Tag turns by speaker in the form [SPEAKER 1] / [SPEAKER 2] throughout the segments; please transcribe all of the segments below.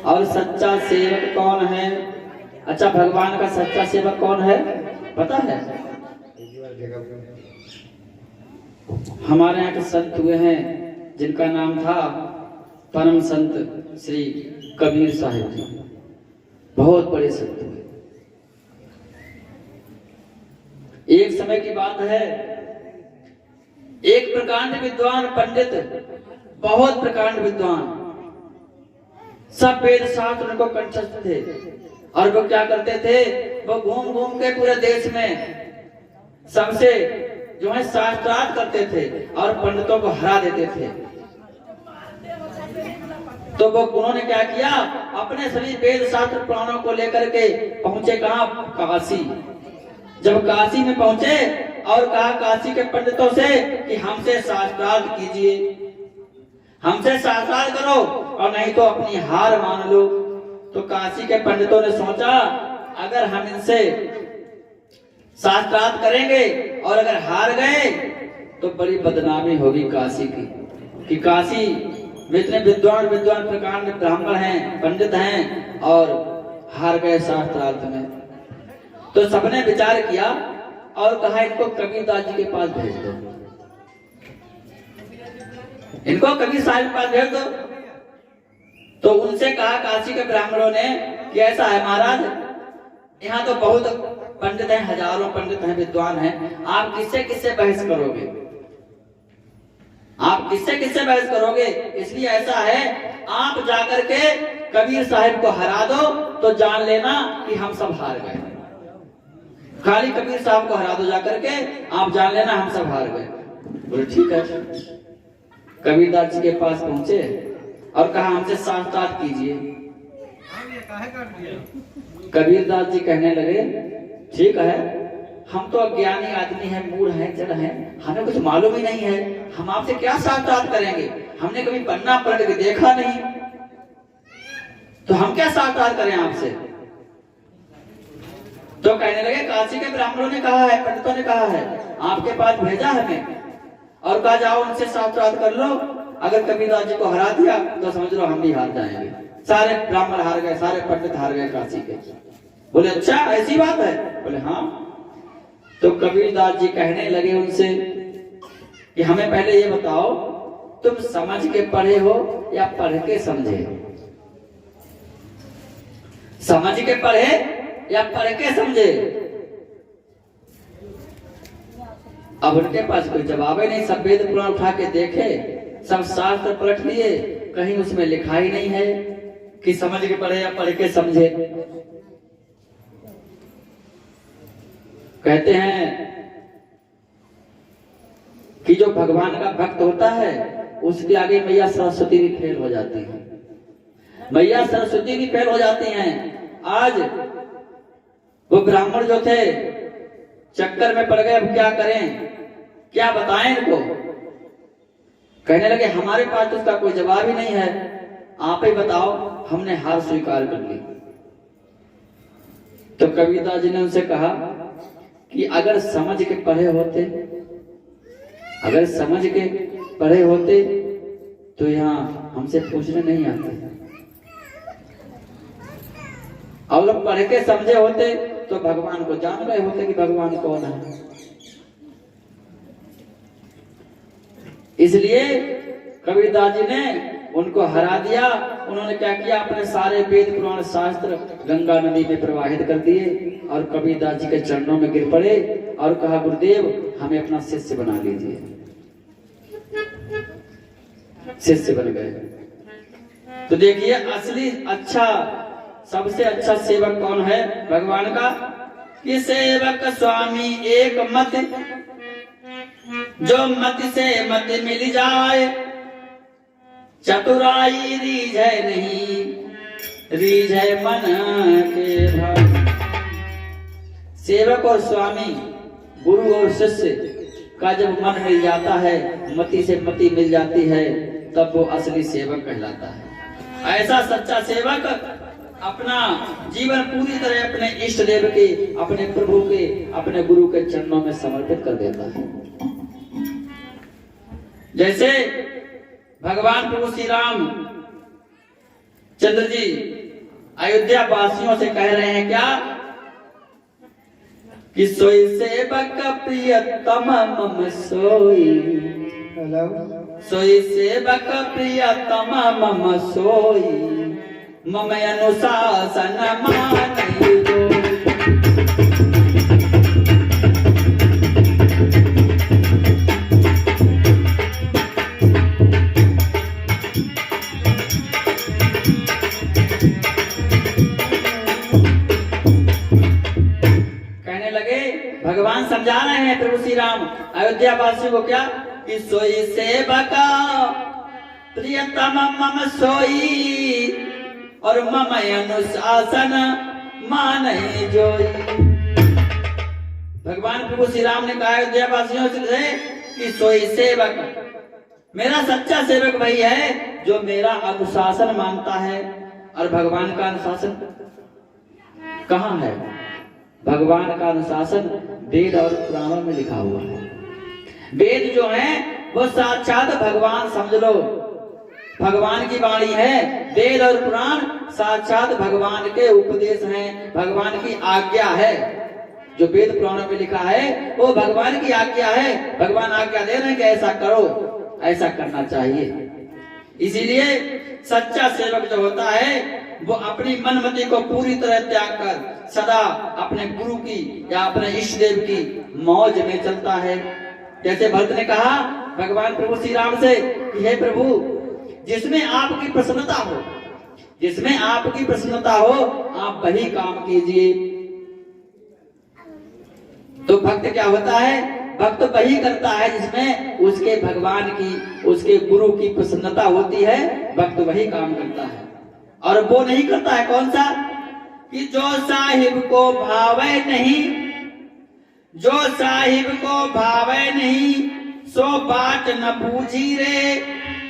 [SPEAKER 1] और सच्चा सेवक कौन है? अच्छा, भगवान का सच्चा सेवक कौन है पता है? हमारे यहाँ के संत हुए हैं जिनका नाम था परम संत श्री कबीर साहिब जी। बहुत बड़े संत हुए। एक समय की बात है, एक प्रकांड विद्वान पंडित, बहुत प्रकांड विद्वान, सब वेद शास्त्र उनको कंठस्थ थे। और वो क्या करते थे, वो घूम घूम के पूरे देश में सबसे जो है शास्त्रार्थ करते थे और पंडितों को हरा देते थे। तो वो उन्होंने क्या किया, अपने सभी वेद शास्त्र पुराणों को लेकर के पहुंचे कहाँ, काशी। जब काशी में पहुंचे और कहा काशी के पंडितों से कि हमसे शास्त्रार्थ कीजिए, हमसे शास्त्रार्थ करो और नहीं तो अपनी हार मान लो। तो काशी के पंडितों ने सोचा, अगर हम इनसे शास्त्रार्थ करेंगे और अगर हार गए तो बड़ी बदनामी होगी काशी की, कि काशी में इतने विद्वान प्रकांड ब्राह्मण हैं, पंडित हैं और हार गए शास्त्रार्थ में। तो सबने विचार किया और कहा इनको कबीरदास जी के पास भेज दो, इनको कबीर साहिब के पास भेज दो। तो उनसे कहा काशी के ब्राह्मणों ने कि ऐसा है महाराज, यहाँ तो बहुत पंडित हैं, हजारों पंडित हैं, विद्वान हैं, आप किससे किससे बहस करोगे, आप किससे किससे बहस करोगे? इसलिए ऐसा है, आप जाकर के कबीर साहिब को हरा दो तो जान लेना कि हम सब हार गए। खाली कबीर साहब को हरा दो जाकर के, आप जान लेना हम सब हार गए। बोले ठीक है। कबीरदास जी के पास पहुंचे और कहा हमसे शास्त्रार्थ कीजिए। कबीरदास जी कहने लगे, ठीक है, हम तो अज्ञानी आदमी हैं, मूढ़ हैं, जड़ हैं, हमें कुछ मालूम ही नहीं है, हम आपसे क्या शास्त्रार्थ करेंगे, हमने कभी पन्ना पलट के देखा नहीं, तो हम क्या शास्त्रार्थ करें आपसे। तो कहने लगे, काशी के ब्राह्मणों ने कहा है, पंडितों ने कहा है, आपके पास भेजा हमें और कहा जाओ उनसे शास्त्रार्थ कर लो, अगर कबीरदास जी को हरा दिया तो समझ लो हम भी हार जाएंगे। सारे ब्राह्मण हार गए, सारे पंडित हार गए काशी के। बोले अच्छा ऐसी बात है? बोले हाँ। तो कबीरदास जी कहने लगे उनसे कि हमें पहले ये बताओ, तुम समझ के पढ़े हो या पढ़ के समझे? समझ के पढ़े या पढ़ के समझे? अब उनके पास कोई जवाब ही नहीं। सब वेद पुराण उठा के देखे, सब शास्त्र पलट लिए, कहीं उसमें लिखा ही नहीं है कि समझ के पढ़े या पढ़ के समझे। कहते हैं कि जो भगवान का भक्त होता है उसके आगे मैया सरस्वती भी फेल हो जाती है। मैया सरस्वती भी फेल हो जाती हैं। आज वो ब्राह्मण जो थे चक्कर में पड़ गए, अब क्या करें, क्या बताएं इनको। कहने लगे हमारे पास तो उसका कोई जवाब ही नहीं है, आप ही बताओ। हमने हार स्वीकार कर ली। तो कबीरदास जी ने उनसे कहा कि अगर समझ के पढ़े होते, अगर समझ के पढ़े होते तो यहाँ हमसे पूछने नहीं आते, और पढ़ के समझे होते तो भगवान को जान रहे होते कि भगवान कौन है। इसलिए कबीरदास जी ने उनको हरा दिया। उन्होंने क्या किया, अपने सारे वेद पुराण शास्त्र गंगा नदी में प्रवाहित कर दिए और कबीरदास जी के चरणों में गिर पड़े और कहा गुरुदेव हमें अपना शिष्य बना लीजिए। शिष्य बन गए। तो देखिए असली अच्छा, सबसे अच्छा सेवक कौन है भगवान का, कि सेवक स्वामी एक मत, जो मत से मत मिल जाए, चतुराई रीझे नहीं, रीझे मन के भाई। सेवक और स्वामी, गुरु और शिष्य का जब मन मिल जाता है, मति से मति मिल जाती है, तब वो असली सेवक कहलाता है। ऐसा सच्चा सेवक अपना जीवन पूरी तरह अपने इष्ट देव के, अपने प्रभु के, अपने गुरु के चरणों में समर्पित कर देता है। जैसे भगवान प्रभु श्री राम चंद्र जी अयोध्या वासियों से कह रहे हैं क्या, कि सोई सेवक प्रियतम मम सोई, सोई सेवक प्रियतम मम सोई, मम अनुशासन मानियो। कहने लगे, भगवान समझा रहे हैं प्रभु श्री राम अयोध्या वासियों को क्या, कि सोई सेवक प्रियतम मम सोई, और मम अनुशासन माने जोई। भगवान प्रभु श्री राम ने कहा अयोध्या वासियों से कि सोई सेवक, मेरा सच्चा सेवक वही है जो मेरा अनुशासन मानता है। और भगवान का अनुशासन कहाँ है? भगवान का अनुशासन वेद और पुराणों में लिखा हुआ है। वेद जो है वो साक्षात भगवान, समझ लो भगवान की वाणी है। वेद और पुराण साक्षात भगवान के उपदेश हैं, भगवान की आज्ञा है। जो वेद पुराणों में लिखा है वो भगवान की आज्ञा है। भगवान आज्ञा दे रहे हैं कि ऐसा करो, ऐसा करना चाहिए। इसीलिए सच्चा सेवक जो होता है वो अपनी मनमति को पूरी तरह त्याग कर सदा अपने गुरु की या अपने इष्ट देव की मौज में चलता है। जैसे भक्त ने कहा भगवान प्रभु श्री राम से कि हे प्रभु, जिसमें आपकी प्रसन्नता हो, जिसमें आपकी प्रसन्नता हो आप वही काम कीजिए। तो भक्त क्या होता है? भक्त वही करता है जिसमें उसके भगवान की, उसके गुरु की प्रसन्नता होती है। भक्त वही काम करता है। और वो नहीं करता है कौन सा? कि जो साहिब को भावे नहीं, जो साहिब को भावे नहीं, सो बाट न बूझी रे,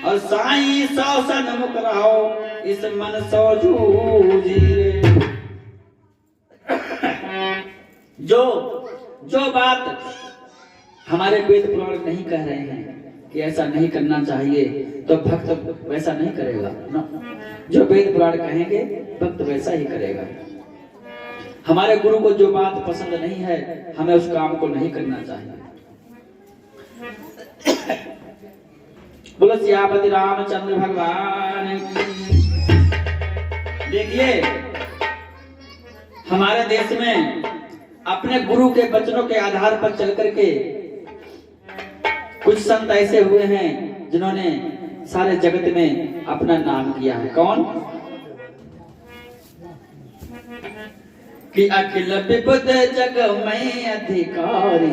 [SPEAKER 1] और साईं सौ सन्मुख रहो, इस मन सो जूझी रे। जो बात हमारे वेद पुराण नहीं कह रहे हैं कि ऐसा नहीं करना चाहिए, तो भक्त वैसा नहीं करेगा ना। जो वेद पुराण कहेंगे भक्त वैसा ही करेगा। हमारे गुरु को जो बात पसंद नहीं है, हमें उस काम को नहीं करना चाहिए। बोलो सियापति रामचंद्र भगवान की। देखिए हमारे देश में अपने गुरु के वचनों के आधार पर चल करके कुछ संत ऐसे हुए हैं जिन्होंने सारे जगत में अपना नाम किया है। कौन? कि अखिल विबुध जग में अधिकारी,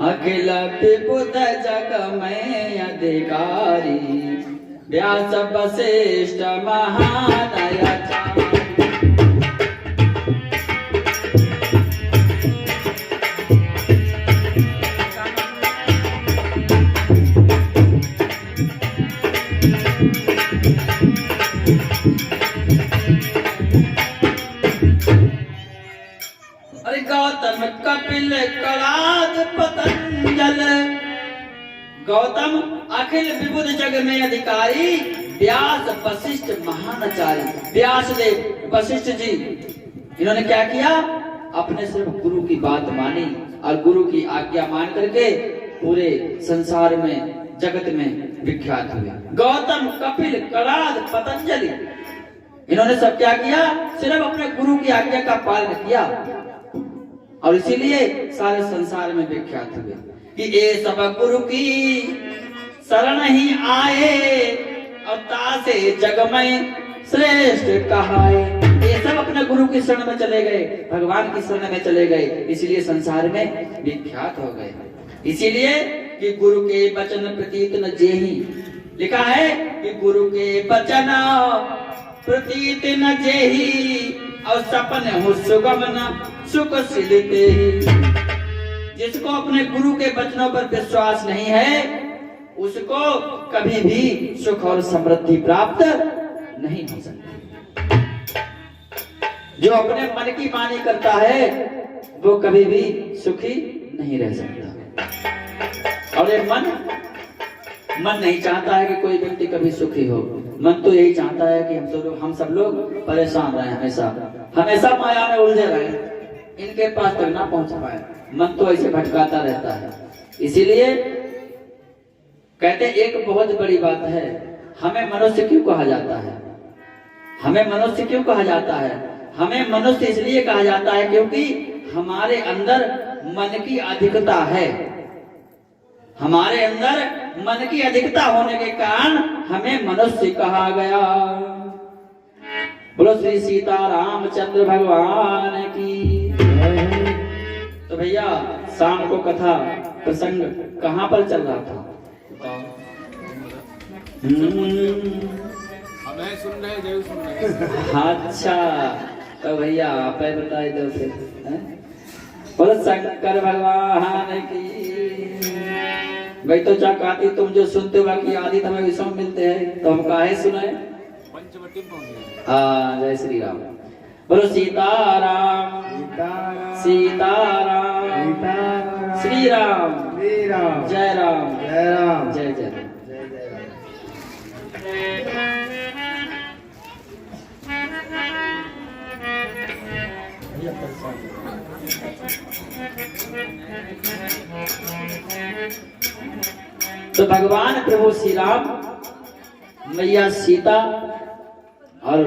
[SPEAKER 1] अखिल विबुध जग में अधिकारी व्यास वशिष्ठ महानयाचार्य। अरे गौतम कपिल कलाद पतंजल, गौतम अखिल विबुध जग में अधिकारी व्यास वशिष्ठ महानाचार्य। व्यास देव वशिष्ठ जी इन्होंने क्या किया, अपने सिर्फ गुरु की बात मानी और गुरु की आज्ञा मान करके पूरे संसार में जगत में विख्यात हुए। गौतम कपिल कलाद पतंजलि इन्होंने सब क्या किया, सिर्फ अपने गुरु की आज्ञा का पालन किया और इसीलिए सारे संसार में विख्यात हुए कि ये सब गुरु की शरण ही आए और तासे जग में श्रेष्ठ कहाए। ये सब अपने गुरु की शरण में चले गए, भगवान की शरण में चले गए, इसलिए संसार में विख्यात हो गए। इसीलिए कि गुरु के वचन प्रतीत न जेहि, लिखा है कि गुरु के वचन प्रतीत न जेहि और सपन हो सुगम न सुख सिद्धते ही। जिसको अपने गुरु के वचनों पर विश्वास नहीं है उसको कभी भी सुख और समृद्धि प्राप्त नहीं हो सकती। जो अपने मन की मानी करता है वो कभी भी सुखी नहीं रह सकता। और ये मन नहीं चाहता है कि कोई व्यक्ति कभी सुखी हो। मन तो यही चाहता है कि हम सब लोग परेशान रहे, हमेशा माया में उलझे रहे, इनके पास तक ना पहुंच पाए। मन तो ऐसे भटकाता रहता है। इसीलिए कहते एक बहुत बड़ी बात है, हमें मनुष्य क्यों कहा जाता है? हमें मनुष्य क्यों कहा जाता है? हमें मनुष्य इसलिए कहा जाता है क्योंकि हमारे अंदर मन की अधिकता है। हमारे अंदर मन की अधिकता होने के कारण हमें मनुष्य कहा गया। बोलो श्री सीता रामचंद्र भगवान की। तो भैया शाम को कथा प्रसंग कहाँ पर चल रहा था?
[SPEAKER 2] हमें सुन रहे, जरूर सुन रहे।
[SPEAKER 1] अच्छा तो भैया आप बताए दो फिर। बोलो शंकर भगवान की। भाई तो जा कहती तुम जो सुनते हो बाकी आदि हमें विषम मिलते हैं तो हम काहे सुनाए?
[SPEAKER 2] पंचवटी पहुंचे।
[SPEAKER 1] हाँ जय श्री राम। बोलो सीताराम सीताराम श्री राम जय राम जय जय राम। तो भगवान प्रभु श्री राम, मैया सीता और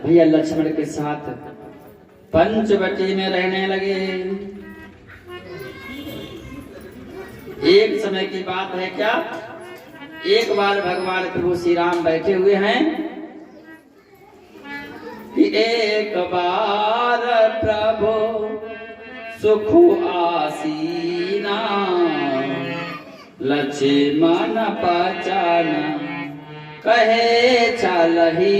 [SPEAKER 1] भैया लक्ष्मण के साथ पंचवटी में रहने लगे। एक समय की बात है क्या, एक बार भगवान प्रभु श्री राम बैठे हुए हैं कि एक बार प्रभु सुख आसीना लक्ष्मण पहचान कहे चलही।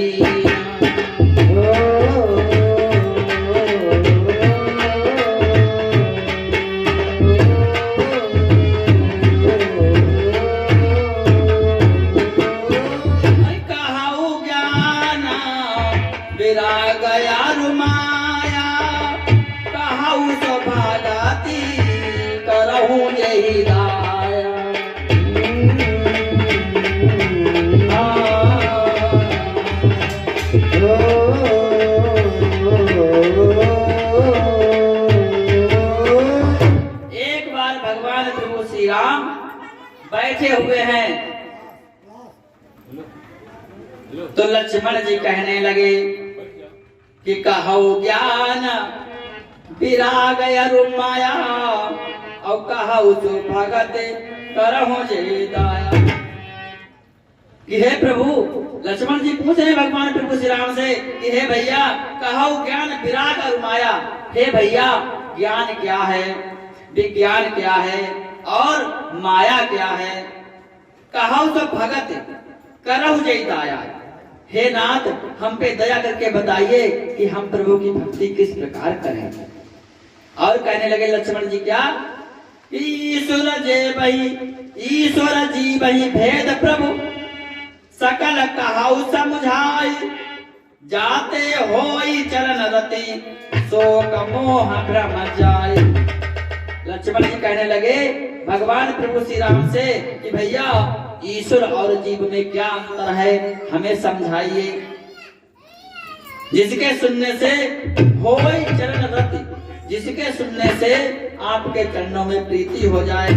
[SPEAKER 1] कहाऊ ज्ञान विराग रुमाया, कहाऊ सौभागाती करहूं यही दाया। एक बार भगवान प्रभु श्री राम बैठे हुए हैं तो लक्ष्मण जी कहने लगे कि कहो ज्ञान विराग रुमाया और कहो तो भगत करहु जे दाया। कि हे प्रभु, लक्ष्मण जी पूछ रहे भगवान प्रभु श्री राम से कि हे भैया कहो ज्ञान विराग रुमाया। हे भैया ज्ञान क्या है, विज्ञान क्या है और माया क्या है। कहु तो भगत करहु जय दाया। हे नाथ, हम पे दया करके बताइए कि हम प्रभु की भक्ति किस प्रकार करें। और कहने लगे लक्ष्मण जी क्या, ईश्वर जी बही भेद प्रभु सकल कहु समझाई। जाते होई चरण रति शोक मोह भ्रम जाय। लक्ष्मण जी कहने लगे भगवान प्रभु श्री राम से कि भैया ईश्वर और जीव में क्या अंतर है, हमें समझाइए। जिसके सुनने से होई चरण रति, जिसके सुनने से आपके चरणों में प्रीति हो जाए,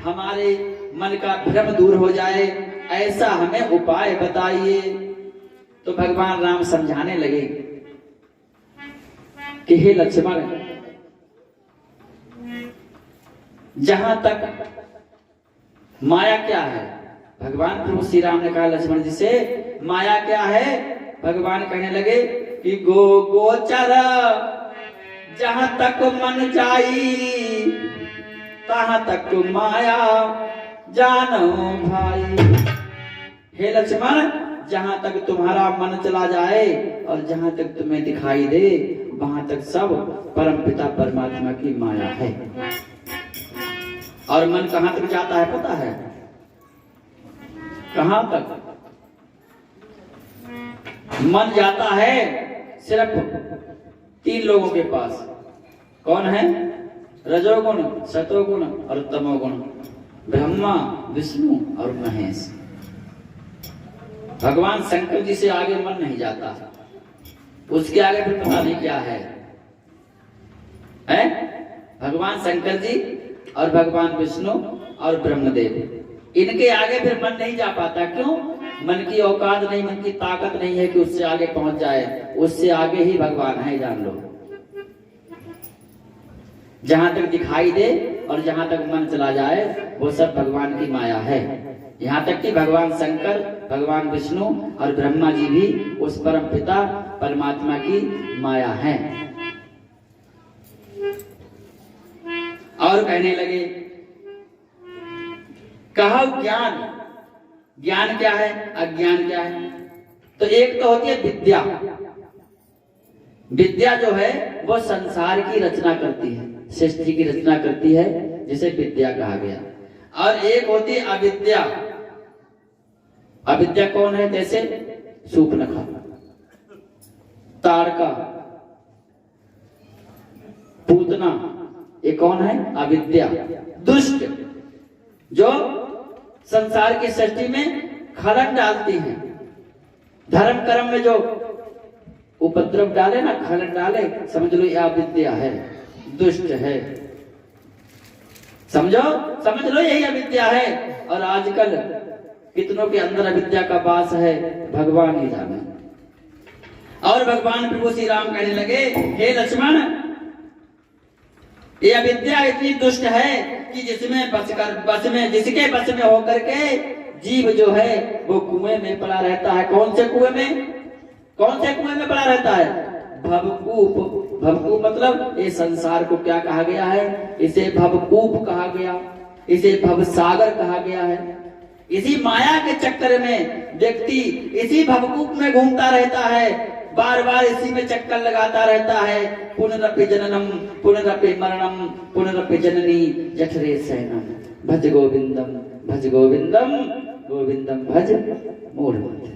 [SPEAKER 1] हमारे मन का भ्रम दूर हो जाए, ऐसा हमें उपाय बताइए। तो भगवान राम समझाने लगे कि हे लक्ष्मण, जहां तक माया क्या है, भगवान प्रभु श्री राम ने कहा लक्ष्मण जी से माया क्या है। भगवान कहने लगे कि गोचर जहां तक मन जाई तहां तक माया जानो भाई। हे लक्ष्मण, जहां तक तुम्हारा मन चला जाए और जहां तक तुम्हें दिखाई दे, वहां तक सब परमपिता परमात्मा की माया है। और मन कहां तक जाता है पता है? कहां तक मन जाता है? सिर्फ 3 लोगों के पास। कौन है? रजोगुण, सतोगुण और तमोगुण। ब्रह्मा, विष्णु और महेश। भगवान शंकर जी से आगे मन नहीं जाता, उसके आगे फिर पता नहीं क्या है? भगवान शंकर जी और भगवान विष्णु और ब्रह्मदेव, इनके आगे फिर मन नहीं जा पाता। क्यों? मन की औकात नहीं, मन की ताकत नहीं है कि उससे आगे पहुंच जाए। उससे आगे ही भगवान है, जान लो। जहां तक दिखाई दे और जहां तक मन चला जाए वो सब भगवान की माया है। यहाँ तक कि भगवान शंकर, भगवान विष्णु और ब्रह्मा जी भी उस परम पिता परमात्मा की माया है। और कहने लगे कहा ज्ञान, ज्ञान क्या है, अज्ञान क्या है? तो एक तो होती है विद्या। विद्या जो है वो संसार की रचना करती है, सृष्टि की रचना करती है, जिसे विद्या कहा गया। और एक होती है अविद्या। अविद्या कौन है? जैसे शूर्पणखा, ताड़का, पूतना, ये कौन है? अविद्या। दुष्ट, जो संसार की सृष्टि में खलल डालती है, धर्म कर्म में जो उपद्रव डाले ना, खलल डाले, समझ लो यह अविद्या है, दुष्ट है। समझो, समझ लो यही अविद्या है। और आजकल कितनों के अंदर अविद्या का वास है, भगवान ही जाने। और भगवान प्रभु श्री राम कहने लगे हे लक्ष्मण, ये अविद्या इतनी दुष्ट है कि जिसके बस में होकर के जीव जो है वो कुएं में पड़ा रहता है। कौन से कुएं में? कौन से कुएं में पड़ा रहता है? भवकूप। भवकूप मतलब ये संसार को क्या कहा गया है? इसे भवकूप कहा गया, इसे भवसागर कहा गया है। इसी माया के चक्कर में व्यक्ति इसी भवकूप में घूमता रहता है, बार बार इसी में चक्कर लगाता रहता है। पुनरपि जननम पुनरपि मरणम पुनरपि जननी जठरे शयनम भज गोविंदम भज गोविंदम गोविंदम भज मूढ़मते।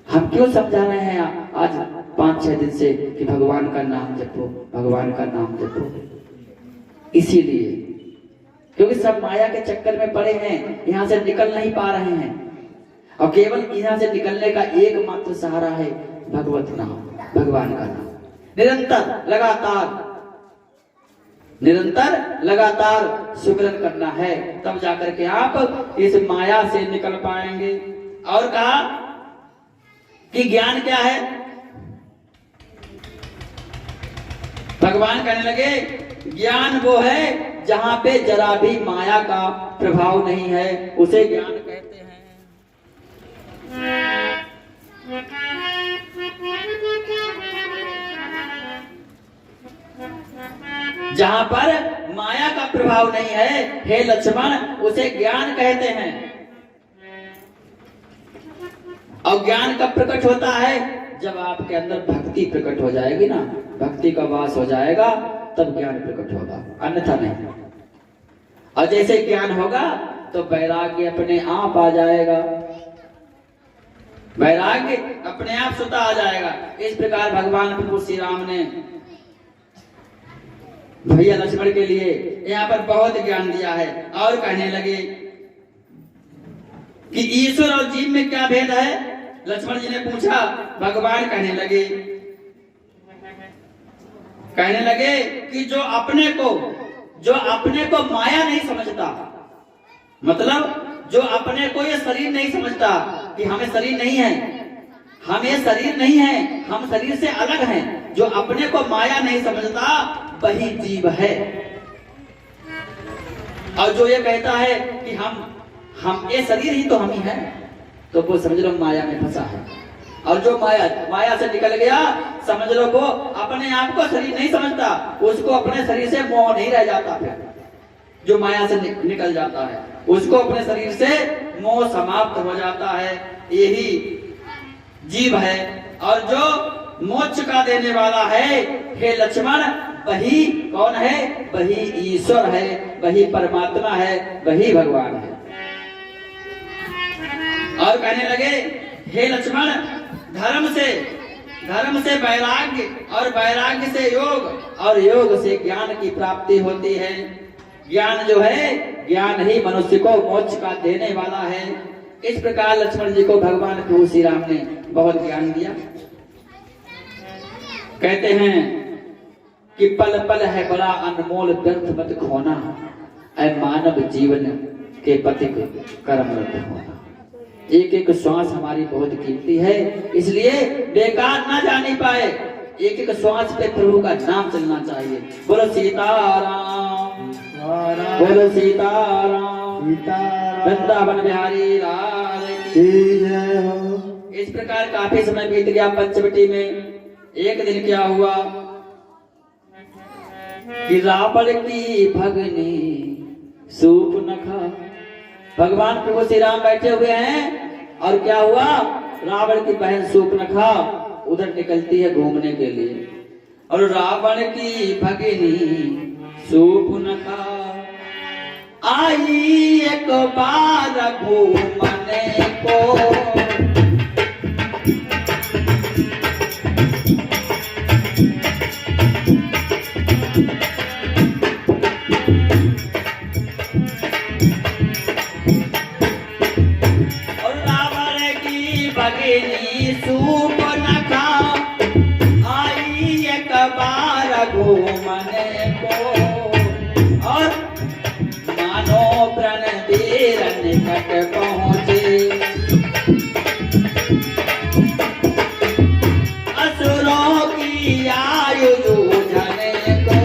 [SPEAKER 1] हम क्यों समझा रहे हैं आज 5-6 दिन से कि भगवान का नाम जपो, भगवान का नाम जपो? इसीलिए क्योंकि सब माया के चक्कर में पड़े हैं, यहाँ से निकल नहीं पा रहे हैं। और केवल यहाँ से निकलने का एकमात्र सहारा है भगवत नाम, भगवान का नाम। निरंतर लगातार सुमिरन करना है, तब जाकर के आप इस माया से निकल पाएंगे। और कहा कि ज्ञान क्या है? भगवान कहने लगे ज्ञान वो है जहां पे जरा भी माया का प्रभाव नहीं है, उसे ज्ञान कहते हैं। जहां पर माया का प्रभाव नहीं है हे लक्ष्मण, उसे ज्ञान कहते हैं। और ज्ञान कब प्रकट होता है? जब आपके अंदर भक्ति प्रकट हो जाएगी ना, भक्ति का वास हो जाएगा, तब ज्ञान प्रकट होगा, अन्यथा नहीं। और जैसे ज्ञान होगा तो वैराग्य अपने आप आ जाएगा, वैराग्य अपने आप स्वतः आ जाएगा। इस प्रकार भगवान प्रभु श्री राम ने भैया लक्ष्मण के लिए यहाँ पर बहुत ज्ञान दिया है। और कहने लगे कि ईश्वर और जीव में क्या भेद है? लक्ष्मण जी ने पूछा। भगवान कहने लगे कि जो अपने को माया नहीं समझता, मतलब जो अपने को ये शरीर नहीं समझता कि हमें शरीर नहीं है, हमें शरीर नहीं है, हम शरीर से अलग हैं, जो अपने को माया नहीं समझता वही जीव है। और जो ये कहता है कि हम ये शरीर ही तो हम ही हैं, तो वो समझ लो माया में फंसा है। और जो माया से निकल गया, समझ लो वो अपने आप को शरीर नहीं समझता, उसको अपने शरीर से मोह नहीं रह जाता। फिर जो माया से निकल जाता है उसको अपने शरीर से मोह समाप्त हो जाता है, यही जीव है। और जो मोक्ष का देने वाला है हे लक्ष्मण, वही कौन है? वही ईश्वर है, वही परमात्मा है, वही भगवान है। और कहने लगे हे लक्ष्मण, धर्म से वैराग्य, और वैराग्य से योग, और योग से ज्ञान की प्राप्ति होती है। ज्ञान जो है, ज्ञान ही मनुष्य को मोक्ष का देने वाला है। इस प्रकार लक्ष्मण जी को भगवान प्रभु श्री राम ने बहुत ज्ञान दिया। कहते हैं कि पल पल है बड़ा अनमोल, व्यर्थ मत खोना, ऐ मानव जीवन के पथिक कर्म रत होना। एक एक श्वास हमारी बहुत कीमती है, इसलिए बेकार ना जानी पाए। एक एक श्वास पे प्रभु का नाम चलना चाहिए। बोलो सीताराम, बोलो सीताराम, वृंदावन बिहारी लाल की जय हो। इस प्रकार काफी समय बीत गया पंचवटी में। एक दिन क्या हुआ कि रावण की भगनी सूर्पनखा, भगवान प्रभु श्री राम बैठे हुए हैं और क्या हुआ, रावण की बहन सूर्पनखा उधर निकलती है घूमने के लिए। और रावण की भगिनी सूर्पनखा आई एक बार घूमने को, सूर्पनखा आई एक बार घूमने को, और मानो रणवीर निकट पहुंचे, असुरों की आयु जूझने को।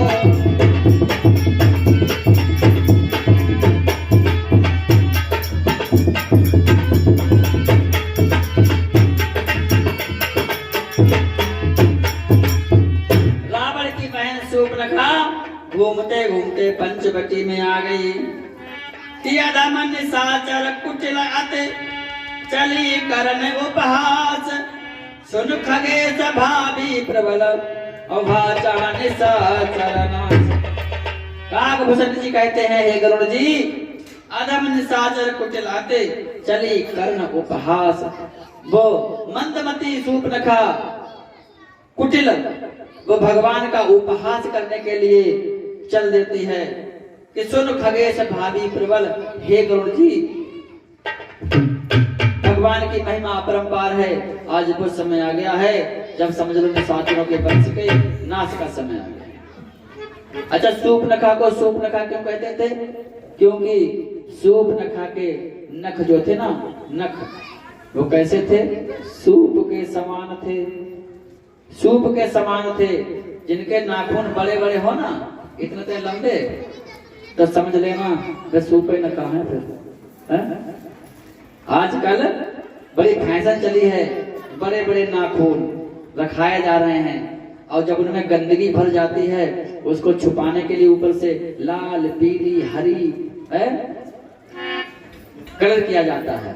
[SPEAKER 1] घूमते घूमते पंचवटी में आ गई। मन साचर कुटिल अति चली करन उपहास, सुन खगेश भावी प्रबल अभाचा निशाचर नाश। काकभूषण जी कहते हैं हे गरुड़ जी, अधम निशाचर कुटिल अति चली कर्ण उपहास। वो मंदमती सूर्पनखा कुटिल, वो भगवान का उपहास करने के लिए चल देती है कि सुन खगेश भावी प्रबल, हे गरुड़ जी, भगवान की महिमा अपरंपार है। आज वो समय आ गया है जब समझ लो निशाचरों के वंश के नाश का समय आ गया। अच्छा, सूर्पनखा को सूर्पनखा क्यों कहते थे? क्योंकि सूर्पनखा के नख जो थे ना, नख वो कैसे थे? सूप के समान थे, सूप के समान थे। जिनके नाखून बड़े बड़े हो ना, इतने तो लंबे, तो समझ लेना वे सूपे न कहा है। फिर आजकल बड़ी फैशन चली है, बड़े बड़े नाखून रखाए जा रहे हैं। और जब उनमें गंदगी भर जाती है उसको छुपाने के लिए ऊपर से लाल पीली हरी कलर किया जाता है।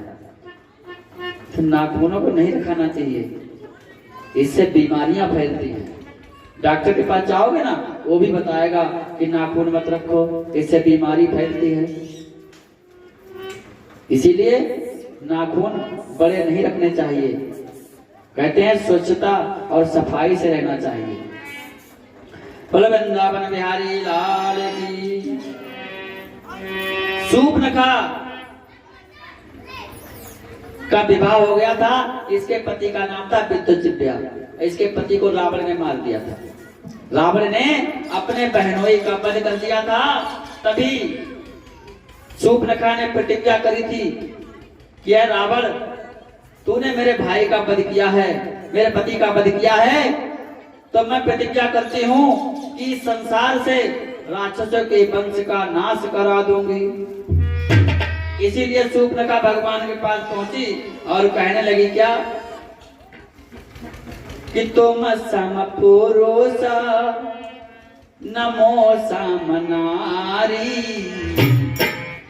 [SPEAKER 1] तो नाखूनों को नहीं रखाना चाहिए, इससे बीमारियां फैलती हैं। डॉक्टर के पास जाओगे ना, वो भी बताएगा कि नाखून मत रखो, इससे बीमारी फैलती है। इसीलिए नाखून बड़े नहीं रखने चाहिए। कहते हैं स्वच्छता और सफाई से रहना चाहिए। बोलो वृंदावन बिहारी लाल की। शूर्पणखा का विवाह हो गया था। इसके पति का नाम था विद्युज्जीव्या। इसके पति को रावण ने मार दिया था। रावण ने अपने बहनोई का वध कर दिया था। तभी शूर्पणखा ने प्रतिज्ञा करी थी कि रावण, तूने मेरे भाई का वध किया है, मेरे पति का वध किया है, तो मैं प्रतिज्ञा करती हूँ कि संसार से राक्षसों के वंश का नाश करा दूंगी। इसीलिए शूर्पणखा भगवान के पास पहुंची और कहने लगी क्या कि तुम सम पुरुष नमो सम नारी,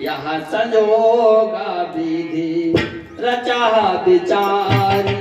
[SPEAKER 1] यह संजोग विधि रचा विचारी।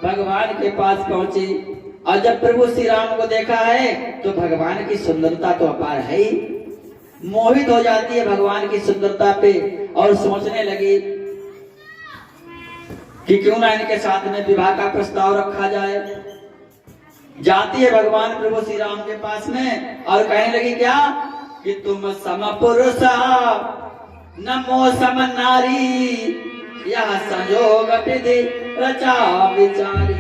[SPEAKER 1] भगवान के पास पहुंची और जब प्रभु श्री राम को देखा है तो भगवान की सुंदरता तो अपार है ही, मोहित हो जाती है भगवान की सुंदरता पे और सोचने लगी कि क्यों ना इनके साथ में विवाह का प्रस्ताव रखा जाए। जाती है भगवान प्रभु श्री राम के पास में और कहने लगी क्या कि तुम सम पुरुष नमो सम नारी, यह संयोग विधि रचा विचारी।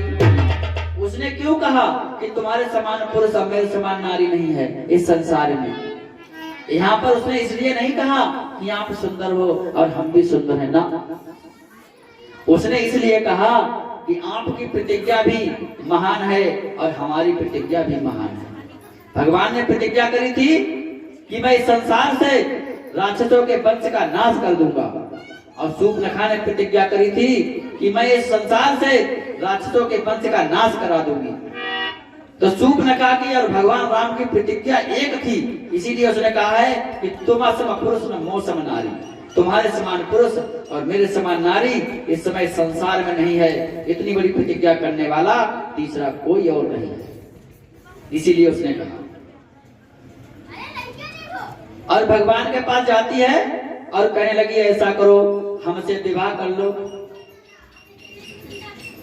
[SPEAKER 1] उसने क्यों कहा कि तुम्हारे समान पुरुष और मेरे समान नारी नहीं है इस संसार में। यहाँ पर उसने इसलिए नहीं कहा कि आप सुंदर हो और हम भी सुंदर हैं ना, उसने इसलिए कहा कि आपकी प्रतिज्ञा भी महान है और हमारी प्रतिज्ञा भी महान है। भगवान ने प्रतिज्ञा करी थी कि मैं इस संसार से राक्षसों के वंश का नाश कर दूंगा, और शूर्पणखा ने प्रतिज्ञा करी थी कि मैं इस संसार से राक्षसों के वंश का नाश करा दूंगी। तो शूर्पणखा की और भगवान राम की प्रतिज्ञा एक थी, इसीलिए उसने कहा है कि तुम सम पुरुष नमो सम नारी, तुम्हारे समान पुरुष और मेरे समान नारी इस समय संसार में नहीं है। इतनी बड़ी प्रतिज्ञा करने वाला तीसरा कोई और नहीं है, इसीलिए उसने कहा। और भगवान के पास जाती है और कहने लगी ऐसा करो, हमसे विवाह कर लो।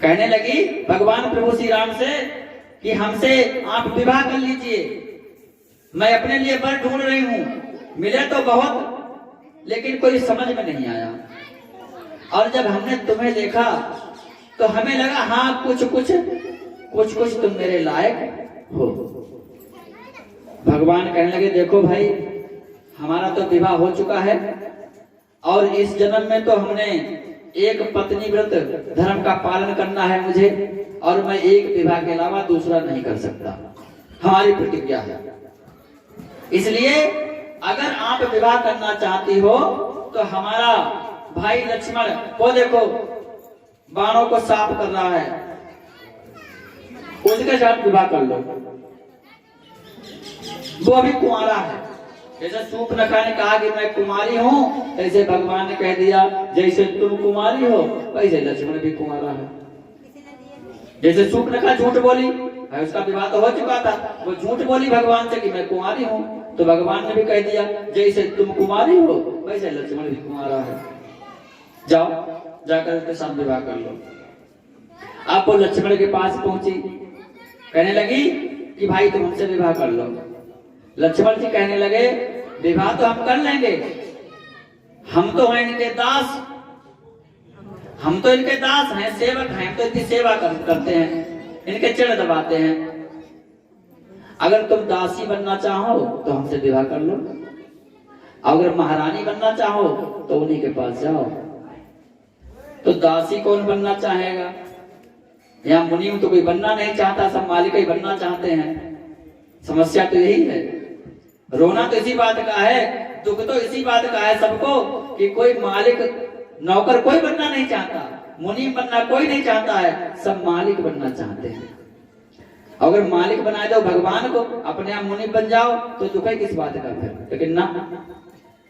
[SPEAKER 1] कहने लगी भगवान प्रभु श्री राम से कि हमसे आप विवाह कर लीजिए, मैं अपने लिए वर ढूंढ रही हूं, मिले तो बहुत लेकिन कोई समझ में नहीं आया, और जब हमने तुम्हें देखा तो हमें लगा हाँ कुछ कुछ तुम मेरे लायक हो। भगवान कहने लगे देखो भाई, हमारा तो विवाह हो चुका है और इस जन्म में तो हमने एक पत्नी व्रत धर्म का पालन करना है मुझे, और मैं एक विवाह के अलावा दूसरा नहीं कर सकता, हमारी प्रतिज्ञा है। इसलिए अगर आप विवाह करना चाहती हो तो हमारा भाई लक्ष्मण को देखो बाणों को साफ कर रहा है, उसके साथ विवाह कर लो, वो अभी कुंवारा है। जैसे शूर्पणखा ने कहा कि मैं कुमारी हूँ, ऐसे भगवान ने कह दिया जैसे तुम कुमारी हो वैसे लक्ष्मण भी कुमारा है। जैसे शूर्पणखा झूठ बोली, उसका विवाह तो हो चुका था, वो झूठ बोली भगवान से कि मैं कुमारी हूँ, तो भगवान ने भी कह दिया जैसे तुम कुमारी हो वैसे लक्ष्मण भी कुमारा है, जाओ जाकर उसके साथ विवाह कर लो। आप वो लक्ष्मण के पास पहुंची, कहने लगी कि भाई तुम हमसे विवाह कर लो। लक्ष्मण जी कहने लगे विवाह तो हम कर लेंगे, हम तो हैं इनके दास, हम तो इनके दास हैं, सेवक हैं, तो इनकी सेवा करते हैं, इनके चरण दबाते हैं। अगर तुम दासी बनना चाहो तो हमसे विवाह कर लो, अगर महारानी बनना चाहो तो उन्हीं के पास जाओ। तो दासी कौन बनना चाहेगा? यहाँ मुनि तो कोई बनना नहीं चाहता, सब मालिक ही बनना चाहते हैं। समस्या तो यही है, रोना तो इसी बात का है, दुख तो इसी बात का है सबको कि कोई मालिक नौकर कोई बनना नहीं चाहता, मुनि बनना कोई नहीं चाहता है, सब मालिक बनना चाहते हैं। अगर मालिक बना दो भगवान को, अपने आप मुनि बन जाओ तो दुख है किस बात का फिर? लेकिन ना,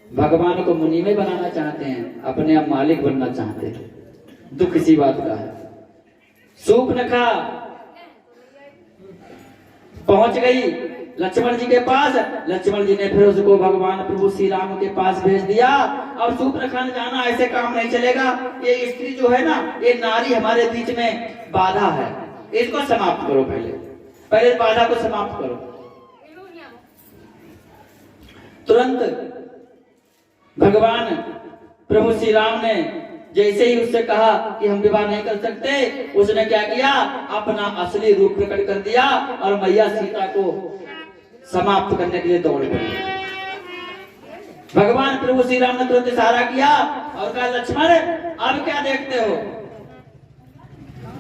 [SPEAKER 1] भगवान को मुनि में बनाना चाहते हैं, अपने आप मालिक बनना चाहते हैं, दुख इसी बात का है। शूर्पणखा पहुंच गई लक्ष्मण जी के पास, लक्ष्मण जी ने फिर उसको भगवान प्रभु श्री राम के पास भेज दिया। अब शूर्पणखा ने जाना ऐसे काम नहीं चलेगा, ये स्त्री जो है ना, ये नारी हमारे बीच में बाधा है, इसको समाप्त करो, पहले बाधा को समाप्त करो। तुरंत भगवान प्रभु श्री राम ने जैसे ही उससे कहा कि हम विवाह नहीं कर सकते, उसने क्या किया, अपना असली रूप प्रकट कर दिया और मैया सीता को समाप्त करने के लिए दौड़ पड़ी। भगवान प्रभु श्री राम ने तुरंत इशारा किया और कहा, लक्ष्मण अब क्या देखते हो?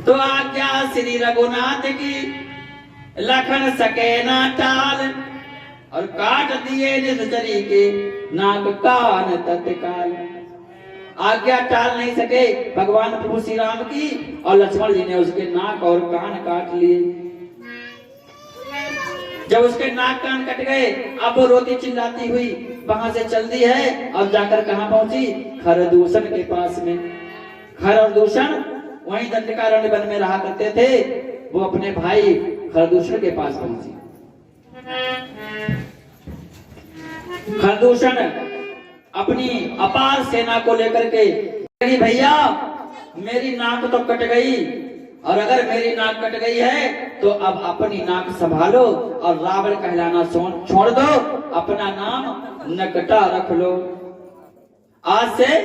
[SPEAKER 1] तो आज्ञा श्री रघुनाथ की, लखन सके ना टाल, और काट दिए निश्चरी के नाक कान तत्काल। आज्ञा टाल नहीं सके भगवान प्रभु श्री राम की, और लक्ष्मण जी ने उसके नाक और कान काट लिए। जब उसके नाक कान कट गए, अब वो रोती चिल्लाती हुई वहां से चल दी है और जाकर कहां पहुंची? खरदूषण के पास में। खर और दूषण वहीं दंडकारण्य वन में रहा करते थे, वो अपने भाई खरदूषण के पास पहुंची। खरदूषण अपनी अपार सेना को लेकर के, भैया मेरी नाक तो कट गई, और अगर मेरी नाक कट गई है तो अब अपनी नाक संभालो और रावण कहलाना छोड़ दो, अपना नाम नकटा रख लो। आज से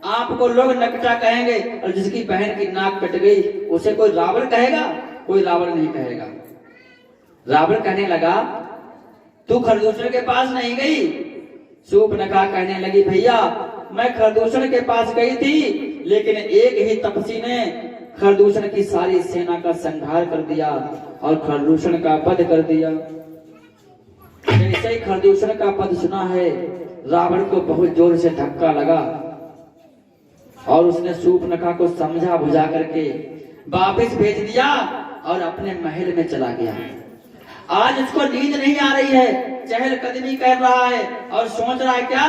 [SPEAKER 1] आपको लोग नकटा कहेंगे, और जिसकी बहन की नाक कट गई उसे कोई रावण कहेगा? कोई रावण नहीं कहेगा। रावण कहने लगा, तू खरदूषण के पास नहीं गई? शूर्पणखा कहने लगी, भैया मैं खरदूषण के पास गई थी, लेकिन एक ही तपस्वी ने खरदूषण की सारी सेना का संहार कर दिया और खरदूषण का वध कर दिया। जैसे ही खरदूषण का पद सुना है, रावण को बहुत जोर से धक्का लगा और उसने शूर्पणखा को समझा बुझा करके वापस भेज दिया और अपने महल में चला गया। आज इसको नींद नहीं आ रही है, चहलकदमी कर रहा है और सोच रहा है क्या?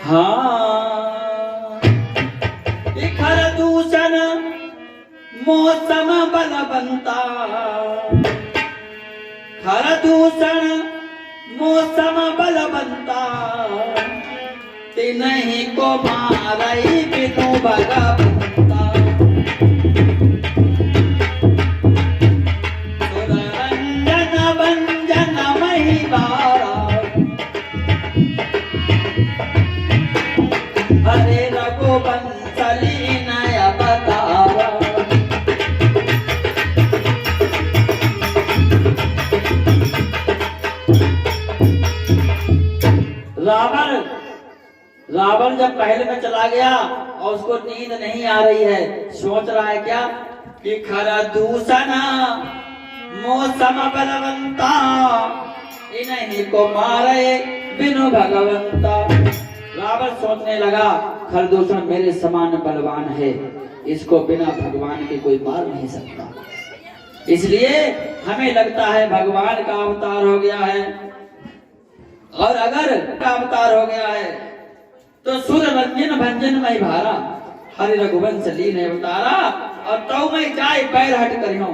[SPEAKER 1] हाँ, खरदूषण मौसम बलवंता, खरदूषण मौसम बलवंता, तिन्हीं को मारई बिनु भगवंता। हरे रघुवंशली नय अवतारा, रावण जब महल में चला गया और उसको नींद नहीं आ रही है, सोच रहा है क्या कि खरदूषण मौसम बलवंता, इन्हीं को मारे बिनु भगवंता। रावण सोचने लगा, खरदूषण मेरे समान बलवान है, इसको बिना भगवान के कोई मार नहीं सकता, इसलिए हमें लगता है भगवान का अवतार हो गया है। और अगर का अवतार हो गया है तो सुर रंजन भंजन मई भारा, हरि रघुवंश लीन अवतारा, और तो मैं जाए पैर हट करियो।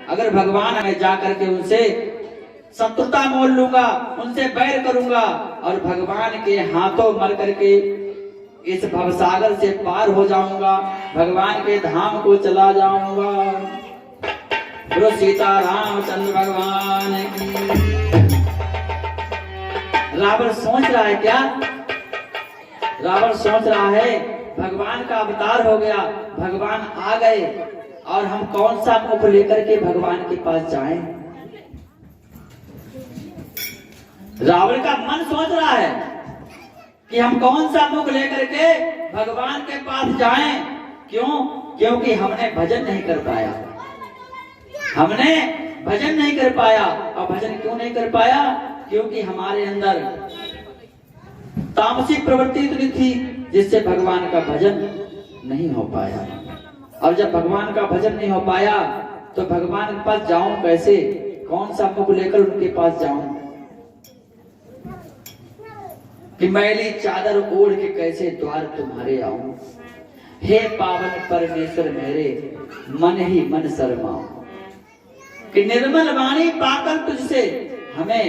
[SPEAKER 1] अगर भगवान में जा करके उनसे शत्रुता मोल लूंगा, उनसे बैर करूंगा और भगवान के हाथों मर करके इस भवसागर से पार हो जाऊंगा, भगवान के धाम को चला जाऊंगा। बोलो सीता रामचंद्र भगवान की। रावण सोच रहा है क्या? रावण सोच रहा है भगवान का अवतार हो गया, भगवान आ गए, और हम कौन सा मुख लेकर के भगवान के पास जाएं? रावण का मन सोच रहा है कि हम कौन सा मुख लेकर के भगवान के पास जाएं। क्यों? क्योंकि हमने भजन नहीं कर पाया, हमने भजन नहीं कर पाया। और भजन क्यों नहीं कर पाया? क्योंकि हमारे अंदर तामसिक प्रवृत्ति इतनी थी जिससे भगवान का भजन नहीं हो पाया। और जब भगवान का भजन नहीं हो पाया तो भगवान के पास जाऊं कैसे? कौन सा मुख लेकर उनके पास जाऊं? कि मैली चादर ओढ़ के कैसे द्वार तुम्हारे आऊं? हे पावन परमेश्वर मेरे, मन ही मन शर्माऊं। कि निर्मल वाणी पाकर तुझसे, हमें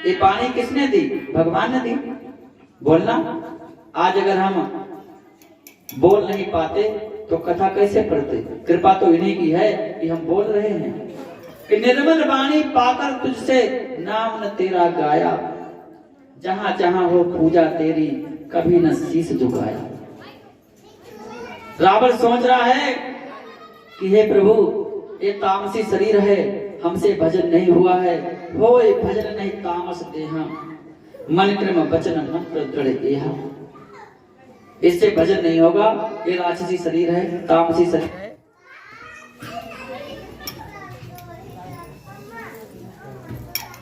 [SPEAKER 1] ये वाणी किसने दी? भगवान ने दी। बोलना, आज अगर हम बोल नहीं पाते तो कथा कैसे पढ़ते? कृपा तो इन्हीं की है कि हम बोल रहे हैं। कि निर्मल वाणी पाकर तुझसे, नाम न तेरा गाया, जहां जहां हो पूजा तेरी, कभी न शीश झुकाया। रावण सोच रहा है कि हे प्रभु, ये तामसी शरीर है, हमसे भजन नहीं हुआ है। होय भजन नहीं तामस देहा, मन क्रम वचन मंत्र दृढ़ एहा। इससे भजन नहीं होगा, ये राक्षसी शरीर है, तामसी शरीर है।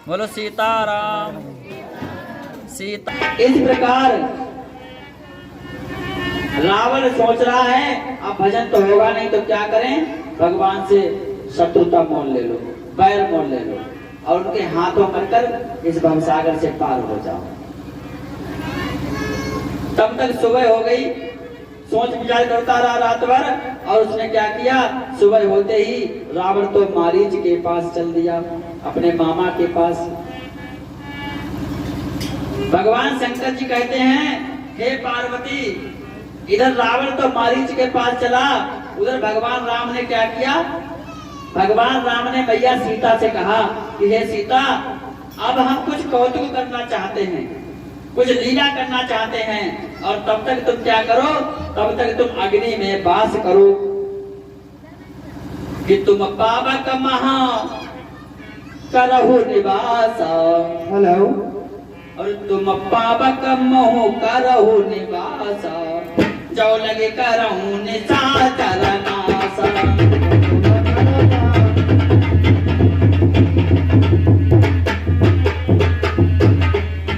[SPEAKER 1] बोलो सीताराम सीता। इस प्रकार रावण सोच रहा है अब भजन तो होगा नहीं तो क्या करें? भगवान से शत्रुता मोल ले लो, बैर मोल ले लो, और उनके हाथों बनकर इस भवसागर से पार हो जाओ। तब तक सुबह हो गई, सोच विचार करता रहा रात भर। और उसने क्या किया? सुबह होते ही रावण तो मारीच के पास चल दिया, अपने मामा के पास। भगवान शंकर जी कहते हैं, हे पार्वती, इधर रावण तो मारीच के पास चला, उधर भगवान राम ने क्या किया? भगवान राम ने मैया सीता से कहा कि हे सीता, अब हम कुछ कौतुक करना चाहते हैं, कुछ लीला करना चाहते हैं, और तब तक तुम क्या करो? तब तक तुम अग्नि में वास करो। कि तुम पावक महा करहु निवास। हेलो। और तुम पावक मोह करहु निवास, जो लगे करहु निशाचर नाश।